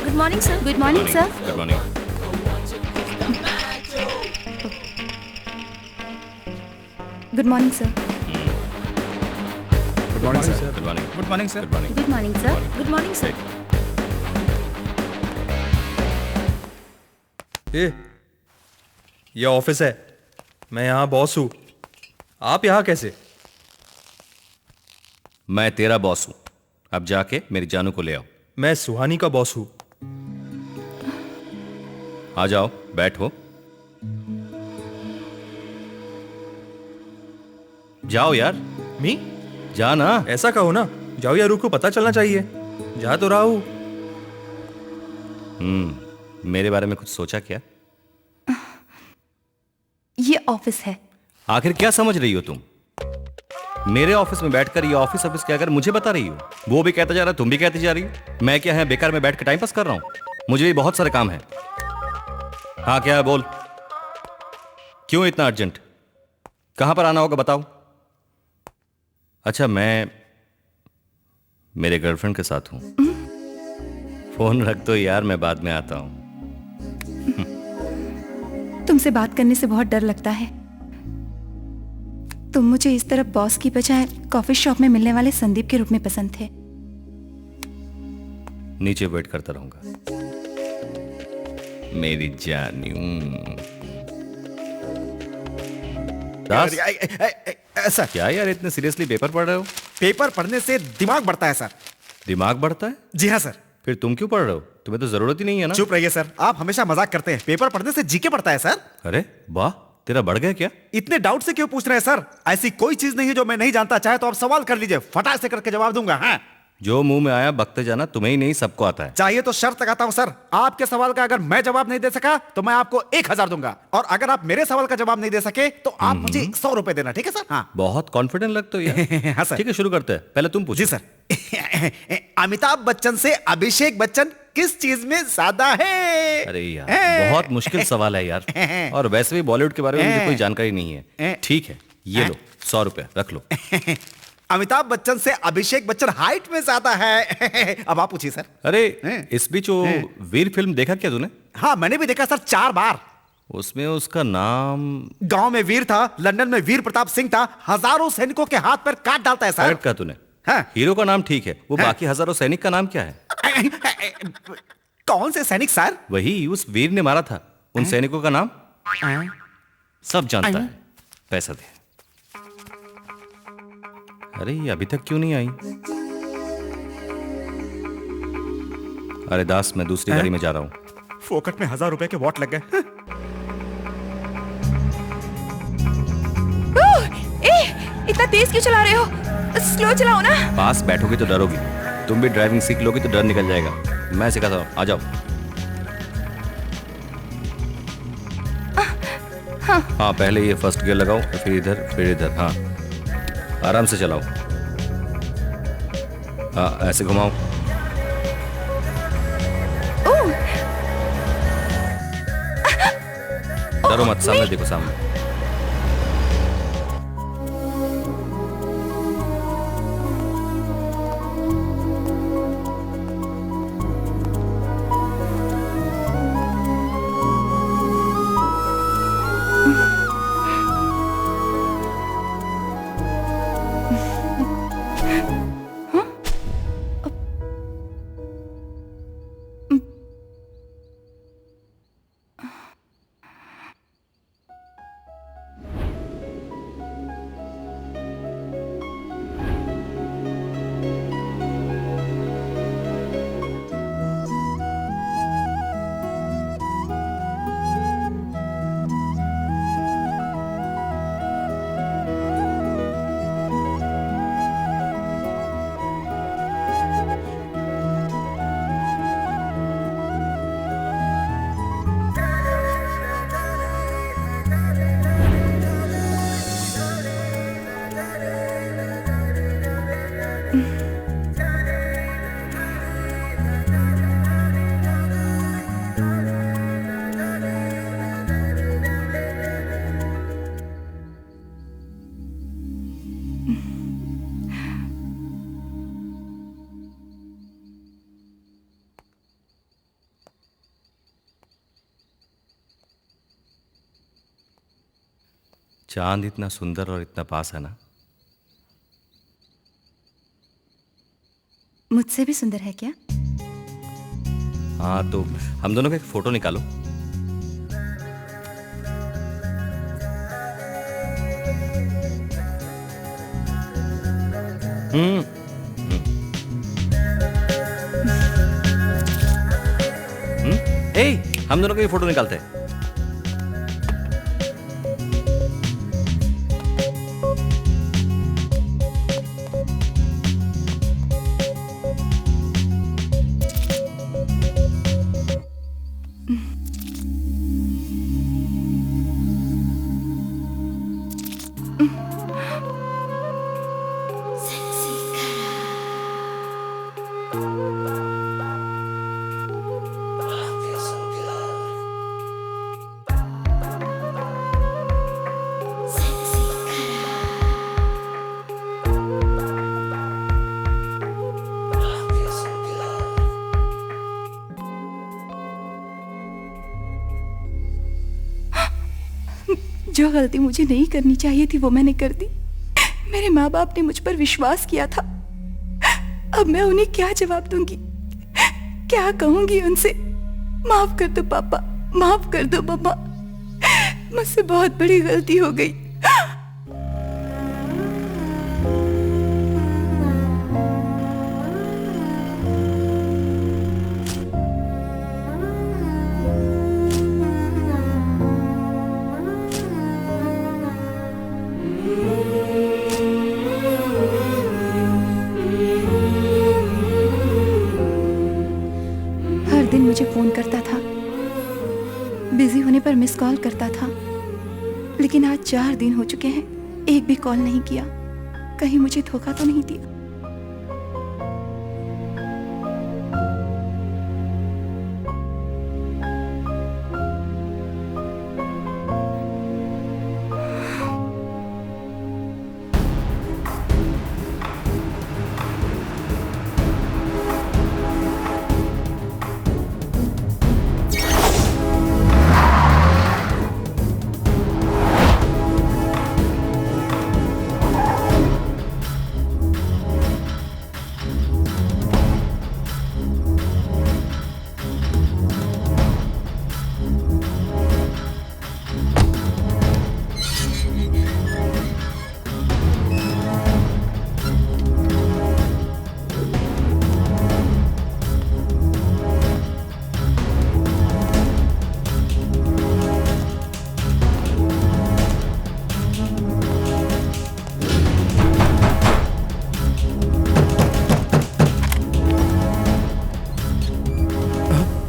Good morning sir. Good morning sir. Good morning. Good morning sir. Good morning sir. Good morning. Good morning sir. Good morning. Good morning sir. Good morning sir. ये ऑफिस है, मैं यहाँ बॉस हूँ। आप यहाँ कैसे? मैं तेरा बॉस हूँ। अब जाके मेरी जानू को ले आओ। मैं सुहानी का बॉस हूँ। आ जाओ, बैठो। जाओ यार। मी? जा ना। ऐसा कहो ना, जाओ या रुको, पता चलना चाहिए। जा तो रहा हूँ। मेरे बारे में कुछ सोचा क्या? ये ऑफिस है। आखिर क्या समझ रही हो तुम? मेरे ऑफिस में बैठकर ये ऑफिस क्या कर मुझे बता रही हो? वो भी कहता जा रहा, तुम भी कहती जा रही हो। मैं क्या है बेकार में बैठ कर टाइम पास कर रहा हूं? मुझे भी बहुत सारे काम है। हाँ क्या है, बोल। क्यों इतना अर्जेंट? कहां पर आना होगा बताओ। अच्छा, मैं मेरे गर्लफ्रेंड के साथ हूं। फोन रख दो यार, मैं बाद में आता हूं। तुमसे बात करने से बहुत डर लगता है। तुम मुझे इस तरफ बॉस की बजाय कॉफी शॉप में मिलने वाले संदीप के रूप में पसंद थे। नीचे वेट करता रहूंगा मेरी जानी। दास, सर क्या यार इतने सीरियसली पेपर पढ़ रहे हो? पेपर पढ़ने से दिमाग बढ़ता है सर। दिमाग बढ़ता है? जी हाँ सर। फिर तुम क्यों पढ़ रहे हो? तुम्हें तो जरूरत ही नहीं है ना। चुप रहिए सर, आप हमेशा मजाक करते हैं। पेपर पढ़ने से जीके पड़ता है सर। अरे वाह, तेरा बढ़ गया क्या? इतने डाउट से क्यों पूछ रहे हैं सर? ऐसी कोई चीज नहीं है जो मैं नहीं जानता। चाहे तो आप सवाल कर लीजिए, फटाक से करके जवाब दूंगा। हाँ, जो मुंह में आया बकते जाना, तुम्हें ही नहीं सबको आता है। चाहिए तो शर्त लगाता हूं सर, आपके सवाल का अगर मैं जवाब नहीं दे सका तो मैं आपको 1000 दूंगा, और अगर आप मेरे सवाल का जवाब नहीं दे सके तो आप मुझे 100 रुपए देना, ठीक है सर? हाँ बहुत कॉन्फिडेंट लगते हो यार। हाँ सर। ठीक है, शुरू करते हैं। पहले तुम पूछो। जी सर। अमिताभ बच्चन से अभिषेक बच्चन किस चीज में ज्यादा है? अरे यार बहुत मुश्किल सवाल है यार, और वैसे भी बॉलीवुड के बारे में मुझे कोई जानकारी नहीं है। ठीक है, ये लो 100 रुपए रख लो। अमिताभ बच्चन से अभिषेक बच्चन हाइट में ज्यादा है। अब आप पूछिए सर। अरे इस बीच वो वीर फिल्म देखा क्या तूने? हाँ मैंने भी देखा सर, 4 बार। उसमें उसका नाम? गांव में वीर था, लंदन में वीर प्रताप सिंह था, हजारों सैनिकों के हाथ पर काट डालता है सर। करेक्ट कहा तूने। हाँ। हीरो का नाम ठीक है, वो बाकी हजारों सैनिक का नाम क्या है? कौन से सैनिक सर? वही उस वीर ने मारा था, उन सैनिकों का नाम सब जानता है। पैसा दे। अरे ये अभी तक क्यों नहीं आई? अरे दास, मैं दूसरी गाड़ी में जा रहा हूं। फोकट में 1000 रुपए के वॉट लग गए। इतना तेज क्यों चला रहे हो? स्लो चलाओ ना। पास बैठोगे तो डरोगी। तुम भी ड्राइविंग सीख लोगी तो डर निकल जाएगा। मैं सिखाता हूं, आ जाओ। हाँ पहले ये फर्स्ट गियर लगाओ, फिर इधर। हाँ आराम से चलाओ। हाँ ऐसे घुमाओ। डरो मत, सामने देखो, सामने। चांद इतना सुंदर और इतना पास है ना। मुझसे भी सुंदर है क्या? हाँ तो हम दोनों का एक फोटो निकालो। हम दोनों का ये फोटो निकालते हैं। जो गलती मुझे नहीं करनी चाहिए थी वो मैंने कर दी। मेरे माँ बाप ने मुझ पर विश्वास किया था, अब मैं उन्हें क्या जवाब दूंगी? क्या कहूंगी उनसे? माफ कर दो पापा, माफ कर दो मम्मा, मुझसे बहुत बड़ी गलती हो गई। हर दिन मुझे फोन करता था, बिजी होने पर मिस कॉल करता था, लेकिन आज 4 दिन हो चुके हैं, एक भी कॉल नहीं किया। कहीं मुझे धोखा तो नहीं दिया?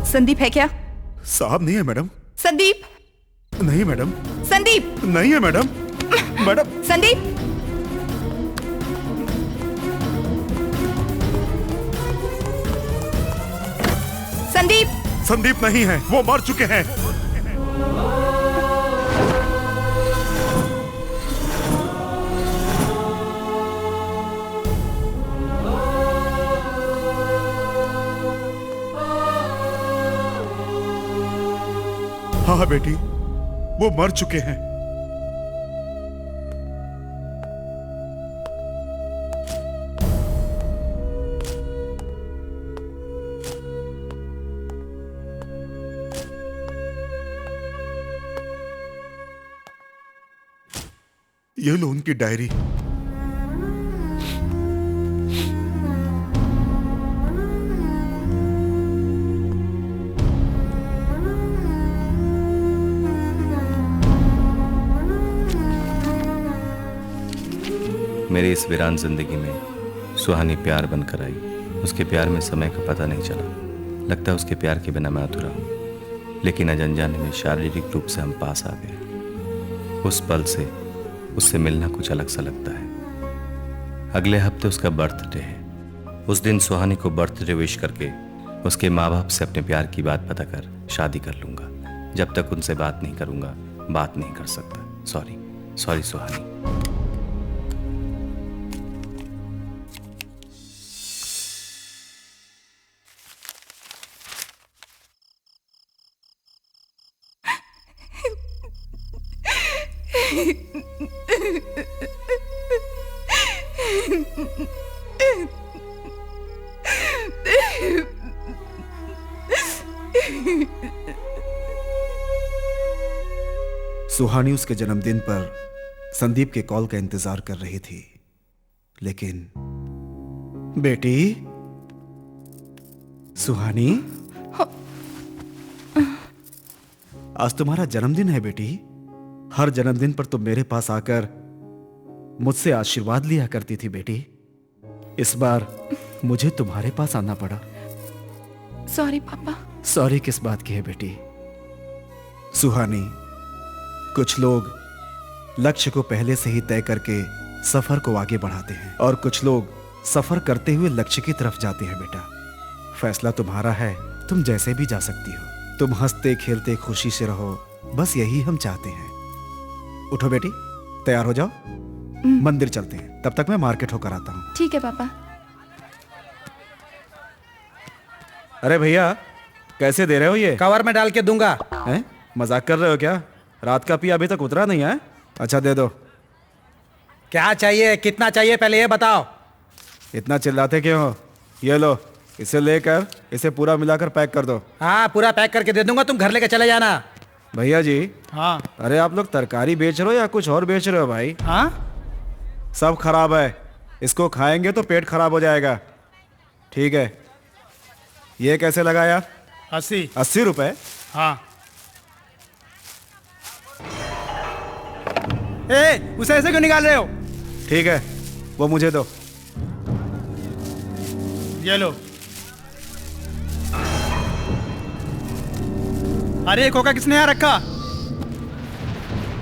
संदीप है क्या? साहब नहीं है मैडम। संदीप! नहीं मैडम। संदीप! नहीं है मैडम। मैडम। संदीप! संदीप! संदीप नहीं है, वो मर चुके हैं। हाँ बेटी, वो मर चुके हैं। ये लो उनकी डायरी। मेरी इस वीरान जिंदगी में सुहानी प्यार बनकर आई। उसके प्यार में समय का पता नहीं चला। लगता है उसके प्यार के बिना मैं अधूरा हूँ। लेकिन अनजाने में शारीरिक रूप से हम पास आ गए। उस पल से उससे मिलना कुछ अलग सा लगता है। अगले हफ्ते उसका बर्थडे है। उस दिन सुहानी को बर्थडे विश करके उसके माँ बाप से अपने प्यार की बात पता कर शादी कर लूंगा। जब तक उनसे बात नहीं करूंगा, बात नहीं कर सकता। सॉरी, सॉरी सुहानी। सुहानी उसके जन्मदिन पर संदीप के कॉल का इंतजार कर रही थी, लेकिन बेटी सुहानी, आज तुम्हारा जन्मदिन है बेटी। हर जन्मदिन पर तुम मेरे पास आकर मुझसे आशीर्वाद लिया करती थी बेटी। इस बार मुझे तुम्हारे पास आना पड़ा। सॉरी पापा। सॉरी किस बात की है बेटी? सुहानी, कुछ लोग लक्ष्य को पहले से ही तय करके सफर को आगे बढ़ाते हैं और कुछ लोग सफर करते हुए लक्ष्य की तरफ जाते हैं बेटा। फैसला तुम्हारा है, तुम जैसे भी जा सकती हो। तुम हंसते खेलते खुशी से रहो, बस यही हम चाहते हैं। उठो बेटी, तैयार हो जाओ, मंदिर चलते हैं। तब तक मैं मार्केट होकर आता हूँ। ठीक है पापा। अरे भैया, कैसे दे रहे हो ये? कवर में डाल के दूंगा। हैं? मजाक कर रहे हो क्या? रात का पिया अभी तक उतरा नहीं है? अच्छा दे दो। क्या चाहिए, कितना चाहिए, पहले ये बताओ। इतना चिल्लाते क्यों हो? ये लो, इसे लेकर इसे पूरा मिलाकर पैक कर दो। हाँ पूरा पैक करके दे दूंगा, तुम घर लेके चले जाना। भैया जी। हाँ। अरे आप लोग तरकारी बेच रहे हो या कुछ और बेच रहे हो भाई? हाँ सब खराब है, इसको खाएंगे तो पेट खराब हो जाएगा। ठीक है, ये कैसे लगाया? 80। 80 रुपए? हाँ। ए, उसे ऐसे क्यों निकाल रहे हो? ठीक है, वो मुझे दो। ये लो। अरे कोका किसने यहाँ रखा?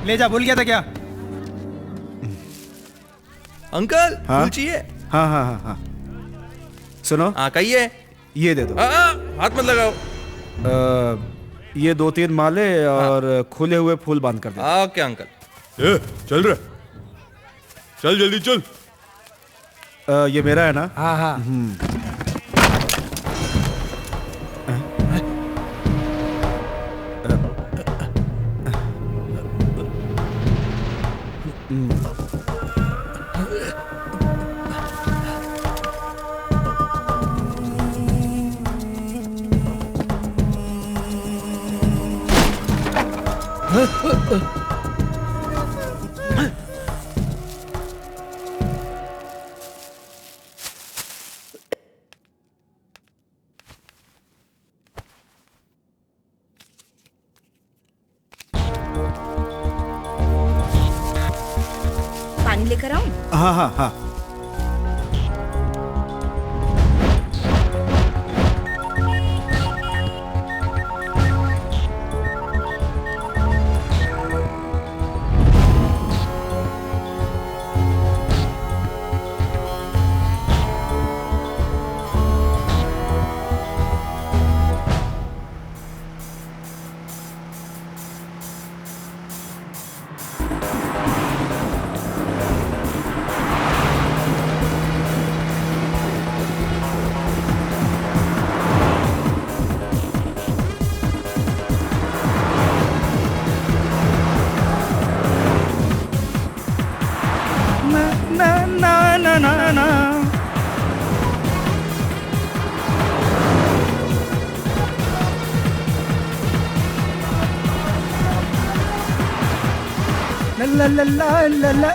ले जा, भूल गया था क्या? अंकल हाँ? फूल चाहिए? हाँ हाँ हाँ हाँ। सुनो। हाँ कहिए। ये दे दो। हाथ मत लगाओ। ये 2-3 माले और खुले हुए फूल बांध कर दे। Okay uncle. चल रहा, चल जल्दी चल। ये मेरा है ना? हाँ हाँ। पानी लेकर आऊं? हाँ हाँ हाँ। ला ला ला ला ला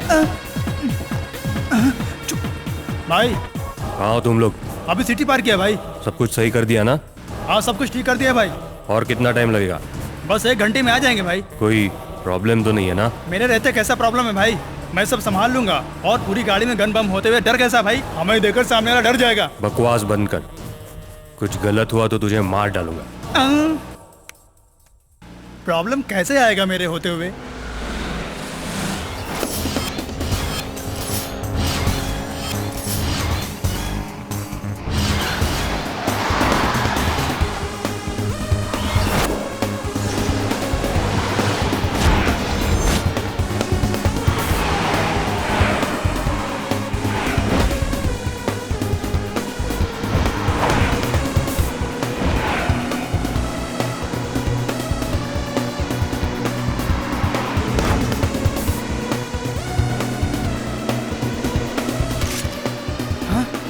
भाई कहाँ हो तुम लोग? अभी सिटी पार्क किया भाई। सब कुछ सही कर दिया ना? हाँ सब कुछ ठीक कर दिया भाई। और कितना टाइम लगेगा? बस 1 घंटे में आ जाएंगे भाई। कोई प्रॉब्लम तो नहीं है ना? मेरे रहते कैसा प्रॉब्लम है भाई, मैं सब संभाल लूंगा। और पूरी गाड़ी में गन बम होते हुए डर कैसा भाई? हमें देखकर सामने वाला डर जाएगा। बकवास बंद कर, कुछ गलत हुआ तो तुझे मार डालूंगा। प्रॉब्लम कैसे आएगा मेरे होते हुए?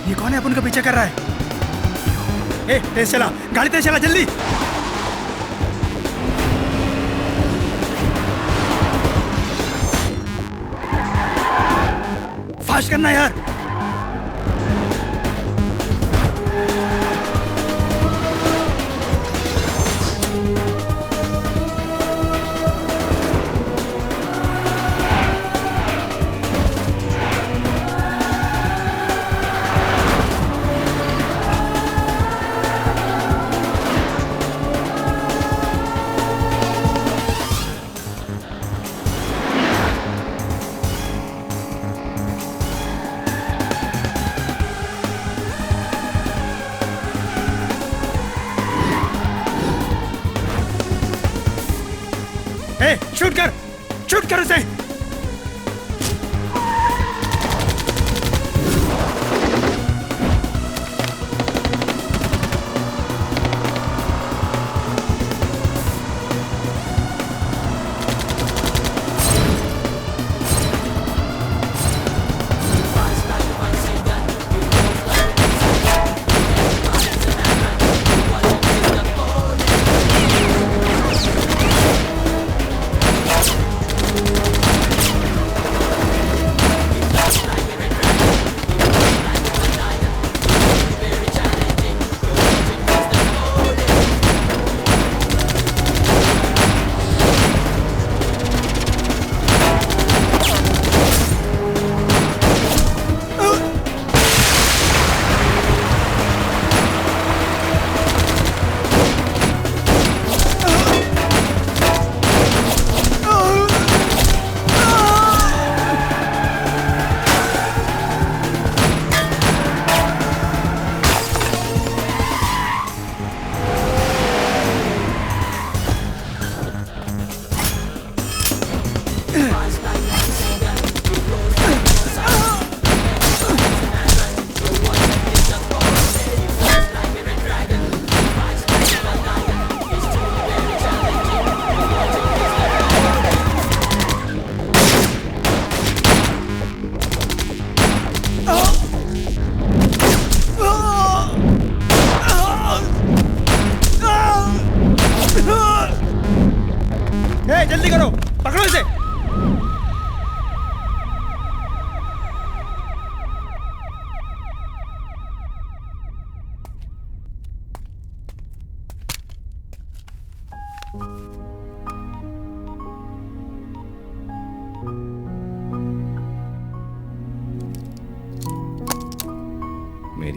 ये कौन है अपन का पीछे कर रहा है? ए, तेज चला, गाड़ी तेज चला जल्दी। फास्ट करना यार। ए, शूट कर उसे।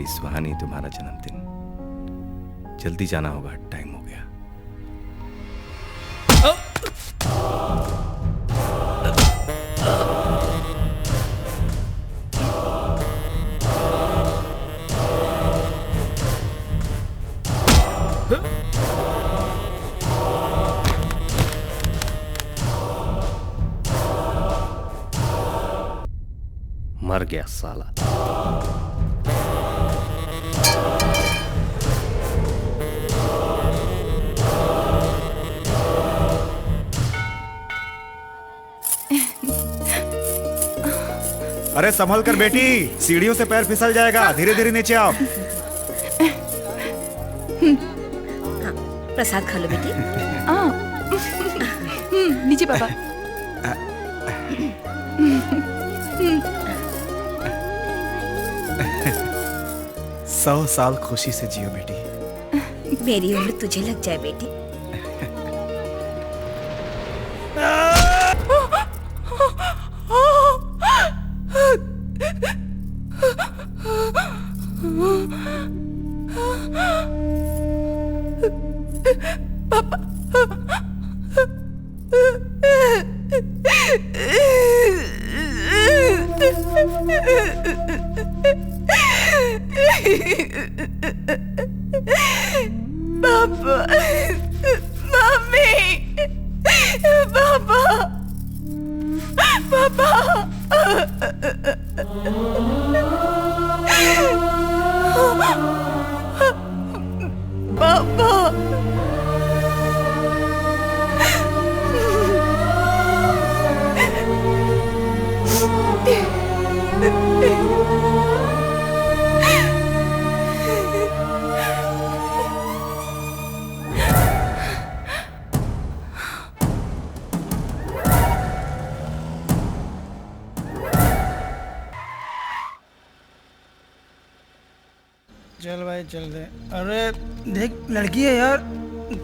मेरी सुहानी, तुम्हारा जन्मदिन। जल्दी जाना होगा, टाइम हो गया। मर गया साला। अरे संभल कर बेटी, सीढ़ियों से पैर फिसल जाएगा। धीरे धीरे नीचे आओ। प्रसाद खा लो बेटी। लीजिए पापा। 100 साल खुशी से जियो बेटी। मेरी उम्र तुझे लग जाए बेटी। पापा, मम्मी, पापा, पापा, पापा, चल भाई चल दे। अरे देख लड़की है यार,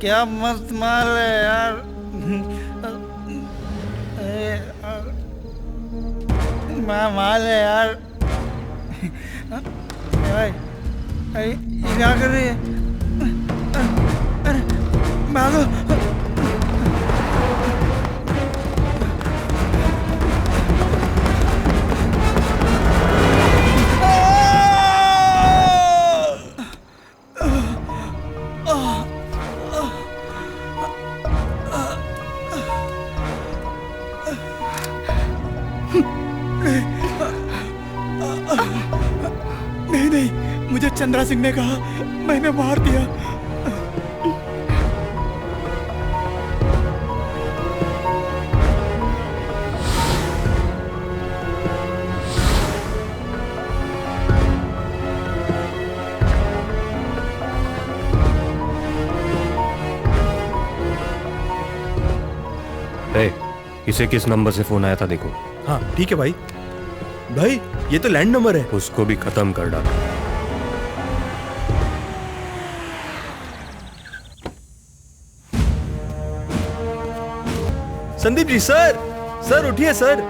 क्या मस्त माल है यार। माल है यार। भाई अरे ये क्या कर रही है? अरे भागो। नहीं नहीं, मुझे चंद्रा सिंह ने कहा, मैंने मार दिया। इसे किस नंबर से फोन आया था देखो। हाँ ठीक है भाई। भाई ये तो लैंड नंबर है। उसको भी खत्म कर डालो। संदीप जी, सर सर उठिए सर।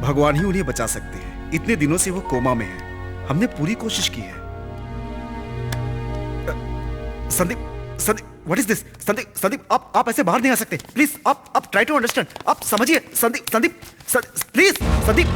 भगवान ही उन्हें बचा सकते हैं। इतने दिनों से वो कोमा में है। हमने पूरी कोशिश की है। Sandeep, Sandeep, what is this? Sandeep, Sandeep, आप ऐसे बाहर नहीं आ सकते। प्लीज, आप ट्राई टू अंडरस्टैंड। आप समझिए। Sandeep, Sandeep, please, Sandeep.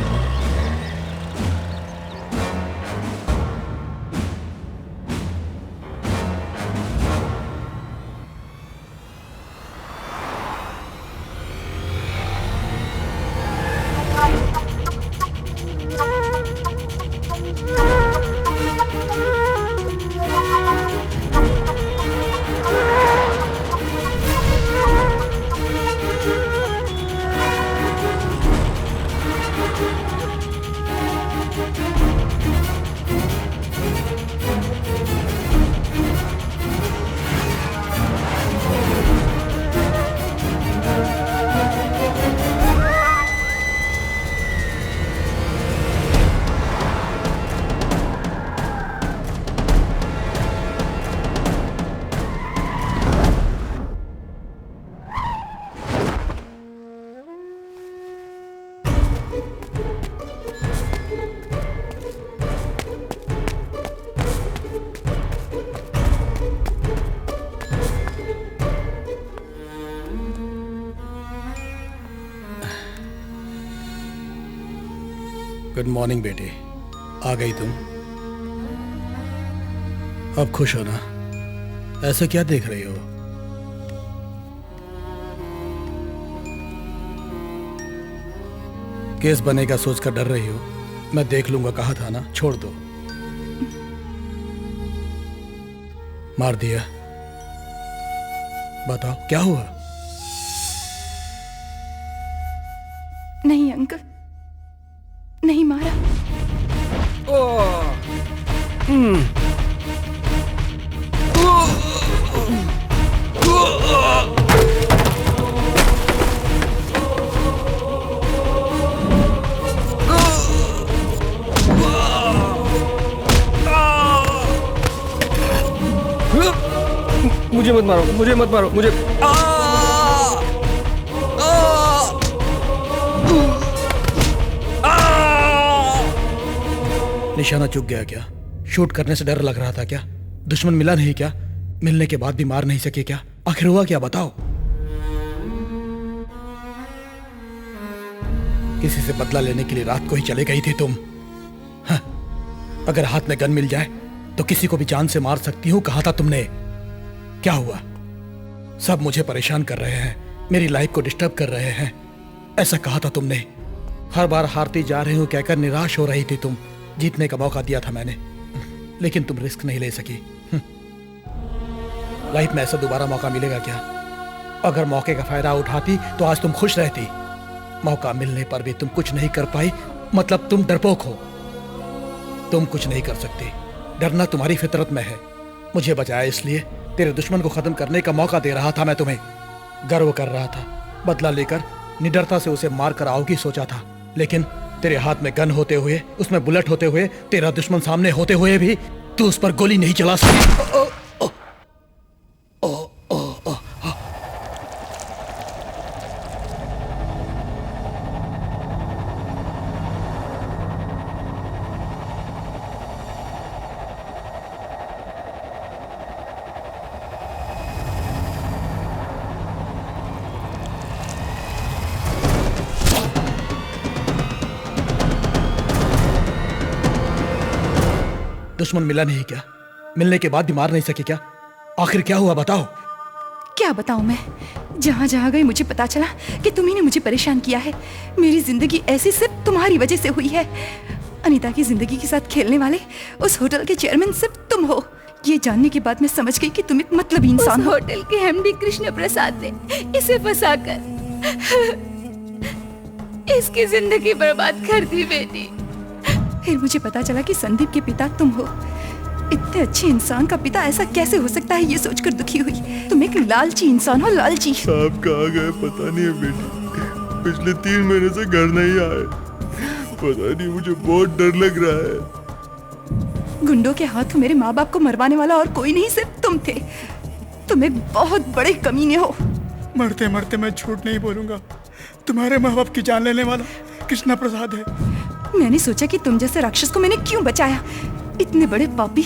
Good morning बेटे, आ गई तुम। अब खुश हो ना? ऐसा क्या देख रही हो? केस बनेगा सोचकर डर रही हो? मैं देख लूंगा कहा था ना, छोड़ दो। मार दिया? बताओ क्या हुआ? नहीं अंकल, नहीं मारा। मुझे मत मारो, मुझे मत मारो, मुझे निशाना चूक गया क्या? शूट करने से डर लग रहा था क्या? दुश्मन मिला नहीं क्या? मिलने के बाद भी मार नहीं सके क्या? आखिर हुआ क्या बताओ? किसी से बदला लेने के लिए रात को ही चले गई थी तुम? हाँ, अगर हाथ में गन मिल जाए तो किसी को भी जान से मार सकती हूँ कहा था तुमने। क्या हुआ? सब मुझे परेशान कर रहे हैं, मेरी लाइफ को डिस्टर्ब कर रहे हैं, ऐसा कहा था तुमने। हर बार हारती जा रही हूं कहकर निराश हो रही थी तुम। जीतने का मौका दिया था मैंने, लेकिन तुम रिस्क नहीं ले सकी। लाइफ में ऐसा दोबारा मौका मिलेगा क्या? अगर मौके का फायदा उठाती तो आज तुम खुश रहती। मौका मिलने पर भी तुम कुछ नहीं कर पाई, मतलब तुम डरपोक हो। तुम कुछ नहीं कर सकती, डरना तुम्हारी फितरत में है। मुझे बचाया इसलिए तेरे दुश्मन को खत्म करने का मौका दे रहा था मैं तुम्हें। गर्व कर रहा था, बदला लेकर निडरता से उसे मार कर आओगी सोचा था, लेकिन तेरे हाथ में गन होते हुए, उसमें बुलेट होते हुए, तेरा दुश्मन सामने होते हुए भी तू उस पर गोली नहीं चला सकी। दुश्मन मिला नहीं क्या? मिलने के बाद भी मार नहीं सके क्या? आखिर क्या हुआ बताओ? क्या बताऊं मैं? जहां जहां गई मुझे पता चला कि तुम्ही ने मुझे परेशान किया है। मेरी जिंदगी ऐसी सिर्फ तुम्हारी वजह से हुई है। अनीता की जिंदगी के साथ खेलने वाले उस होटल के चेयरमैन सिर्फ तुम हो। ये जानने के बाद मैं समझ गई कि तुम एक मतलबी इंसान हो। होटल के एमडी कृष्ण प्रसाद ने इसे फंसाकर इसकी जिंदगी बर्बाद कर दी बेटी। फिर मुझे पता चला कि संदीप के पिता तुम हो। इतने अच्छे इंसान का पिता ऐसा कैसे हो सकता है, ये सोचकर दुखी हुई। तुम एक लालची इंसान हो, लालची। साहब कहाँ गए पता नहीं है बेटी, पिछले 3 महीने से घर नहीं आए। पता नहीं, मुझे बहुत डर लग रहा है। गुंडों के हाथों मेरे माँ बाप को मरवाने वाला और कोई नहीं, सिर्फ तुम थे। तुम एक बहुत बड़े कमीने हो। मरते मरते मैं झूठ नहीं बोलूंगा, तुम्हारे माँ बाप की जान लेने वाला कृष्णा प्रसाद है। मैंने सोचा कि तुम जैसे राक्षस को मैंने क्यों बचाया। इतने बड़े पापी,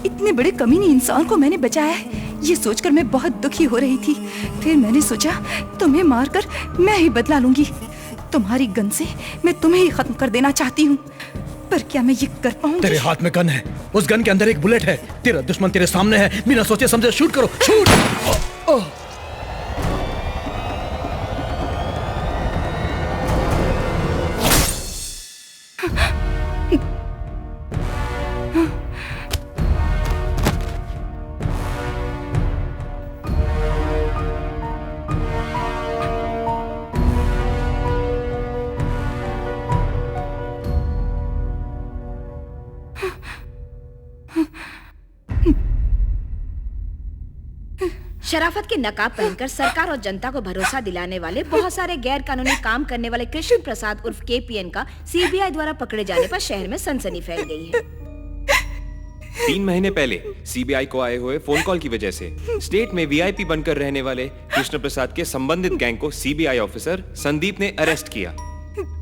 इतने बड़े कमीने इंसान को मैंने बचाया है, ये सोचकर मैं बहुत दुखी हो रही थी। फिर मैंने सोचा तुम्हें मारकर मैं ही बदला लूंगी। तुम्हारी गन से मैं तुम्हें ही खत्म कर देना चाहती हूँ, पर क्या मैं ये कर पाऊंगी? तेरे हाथ में गन है, उस गन के अंदर एक बुलेट है। तेरा दुश्मन तेरे सामने है, बिना सोचे समझे शूट करो, शूट। शराफत के नकाब पहनकर सरकार और जनता को भरोसा दिलाने वाले बहुत सारे गैर कानूनी काम करने वाले कृष्ण प्रसाद उर्फ केपीएन का सीबीआई द्वारा पकड़े जाने पर शहर में सनसनी फैल गई है। 3 महीने पहले सीबीआई को आए हुए फोन कॉल की वजह से स्टेट में वीआईपी बनकर रहने वाले कृष्ण प्रसाद के संबंधित गैंग को सीबीआई ऑफिसर संदीप ने अरेस्ट किया।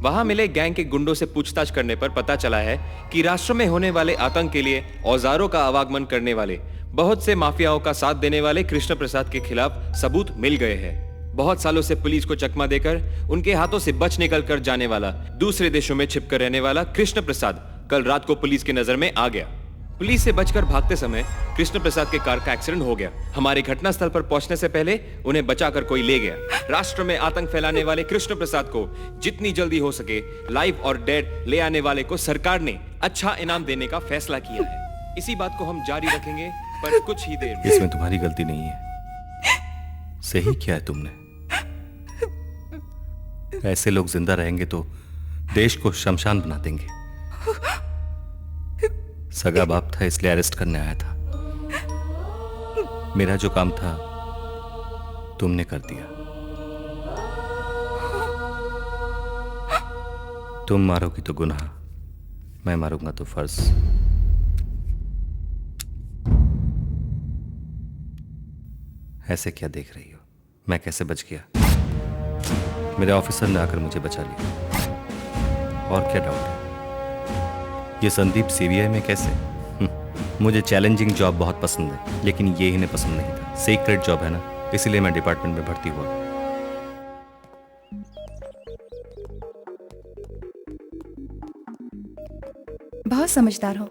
वहां मिले गैंग के गुंडों से पूछताछ करने पर पता चला है कि राष्ट्र में होने वाले आतंक के लिए औजारों का आवागमन करने वाले बहुत से माफियाओं का साथ देने वाले कृष्ण प्रसाद के खिलाफ सबूत मिल गए हैं। बहुत सालों से पुलिस को चकमा देकर उनके हाथों से बच निकल कर जाने वाला, दूसरे देशों में छिपकर रहने वाला कृष्ण प्रसाद कल रात को पुलिस की नजर में आ गया। पुलिस से बचकर भागते समय कृष्ण प्रसाद के कार का एक्सीडेंट हो गया। हमारे घटनास्थल पर पहुंचने से पहले उन्हें बचाकर कोई ले गया। राष्ट्र में आतंक फैलाने वाले कृष्ण प्रसाद को जितनी जल्दी हो सके लाइव और डेड ले आने वाले को सरकार ने अच्छा इनाम देने का फैसला किया है। इसी बात को हम जारी रखेंगे, पर कुछ ही देर में। इसमें तुम्हारी गलती नहीं है। सही किया है तुमने। ऐसे लोग जिंदा रहेंगे तो देश को शमशान बना देंगे। सगा बाप था इसलिए अरेस्ट करने आया था। मेरा जो काम था तुमने कर दिया। तुम मारोगी तो गुनाह, मैं मारूंगा तो फर्ज। ऐसे क्या देख रही हो? मैं कैसे बच गया? मेरे ऑफिसर ने आकर मुझे बचा लिया। और क्या डाउट है? ये संदीप सीबीआई में कैसे? मुझे चैलेंजिंग जॉब बहुत पसंद है, लेकिन ये इन्हें पसंद नहीं था। सीक्रेट जॉब है ना, इसीलिए मैं डिपार्टमेंट में भर्ती हुआ। बहुत समझदार हो।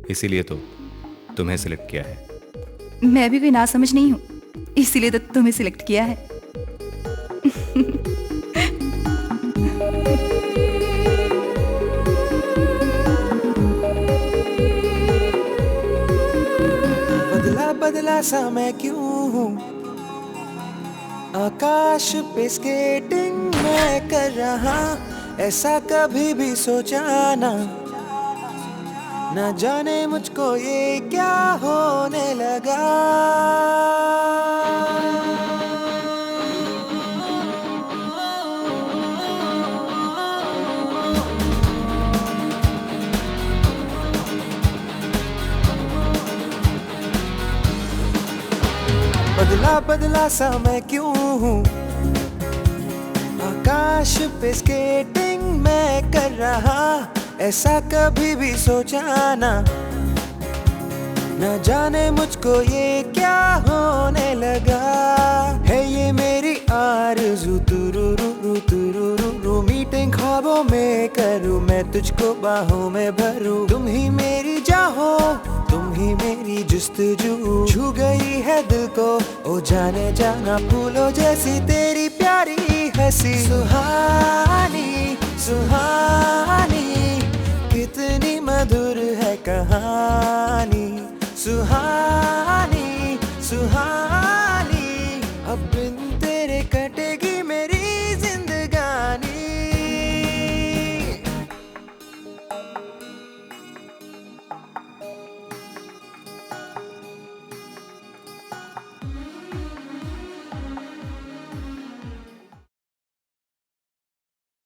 इसीलिए तो तुम्हें सिलेक्ट किया है। मैं भी कोई ना समझ नहीं हूँ, इसीलिए तो तुम्हें सिलेक्ट किया है। बदला बदला सा मैं क्यों हूँ, आकाश पे स्केटिंग मैं कर रहा, ऐसा कभी भी सोचा ना जाने मुझको ये क्या होने लगा। बदला बदला सा मैं क्यों हूँ, आकाश पे स्केटिंग मैं कर रहा, ऐसा कभी भी सोचा ना जाने मुझको ये क्या होने लगा। है ये मेरी आरज़ू तुरुरु मीटिंग ख्वाबों में करूँ, मैं तुझको बाहों में भरूँ। तुम ही मेरी चाहो, तुम ही मेरी जुस्तजू, छू गई है दिल को ओ जाने जाना, फूलों जैसी तेरी प्यारी हंसी। सुहानी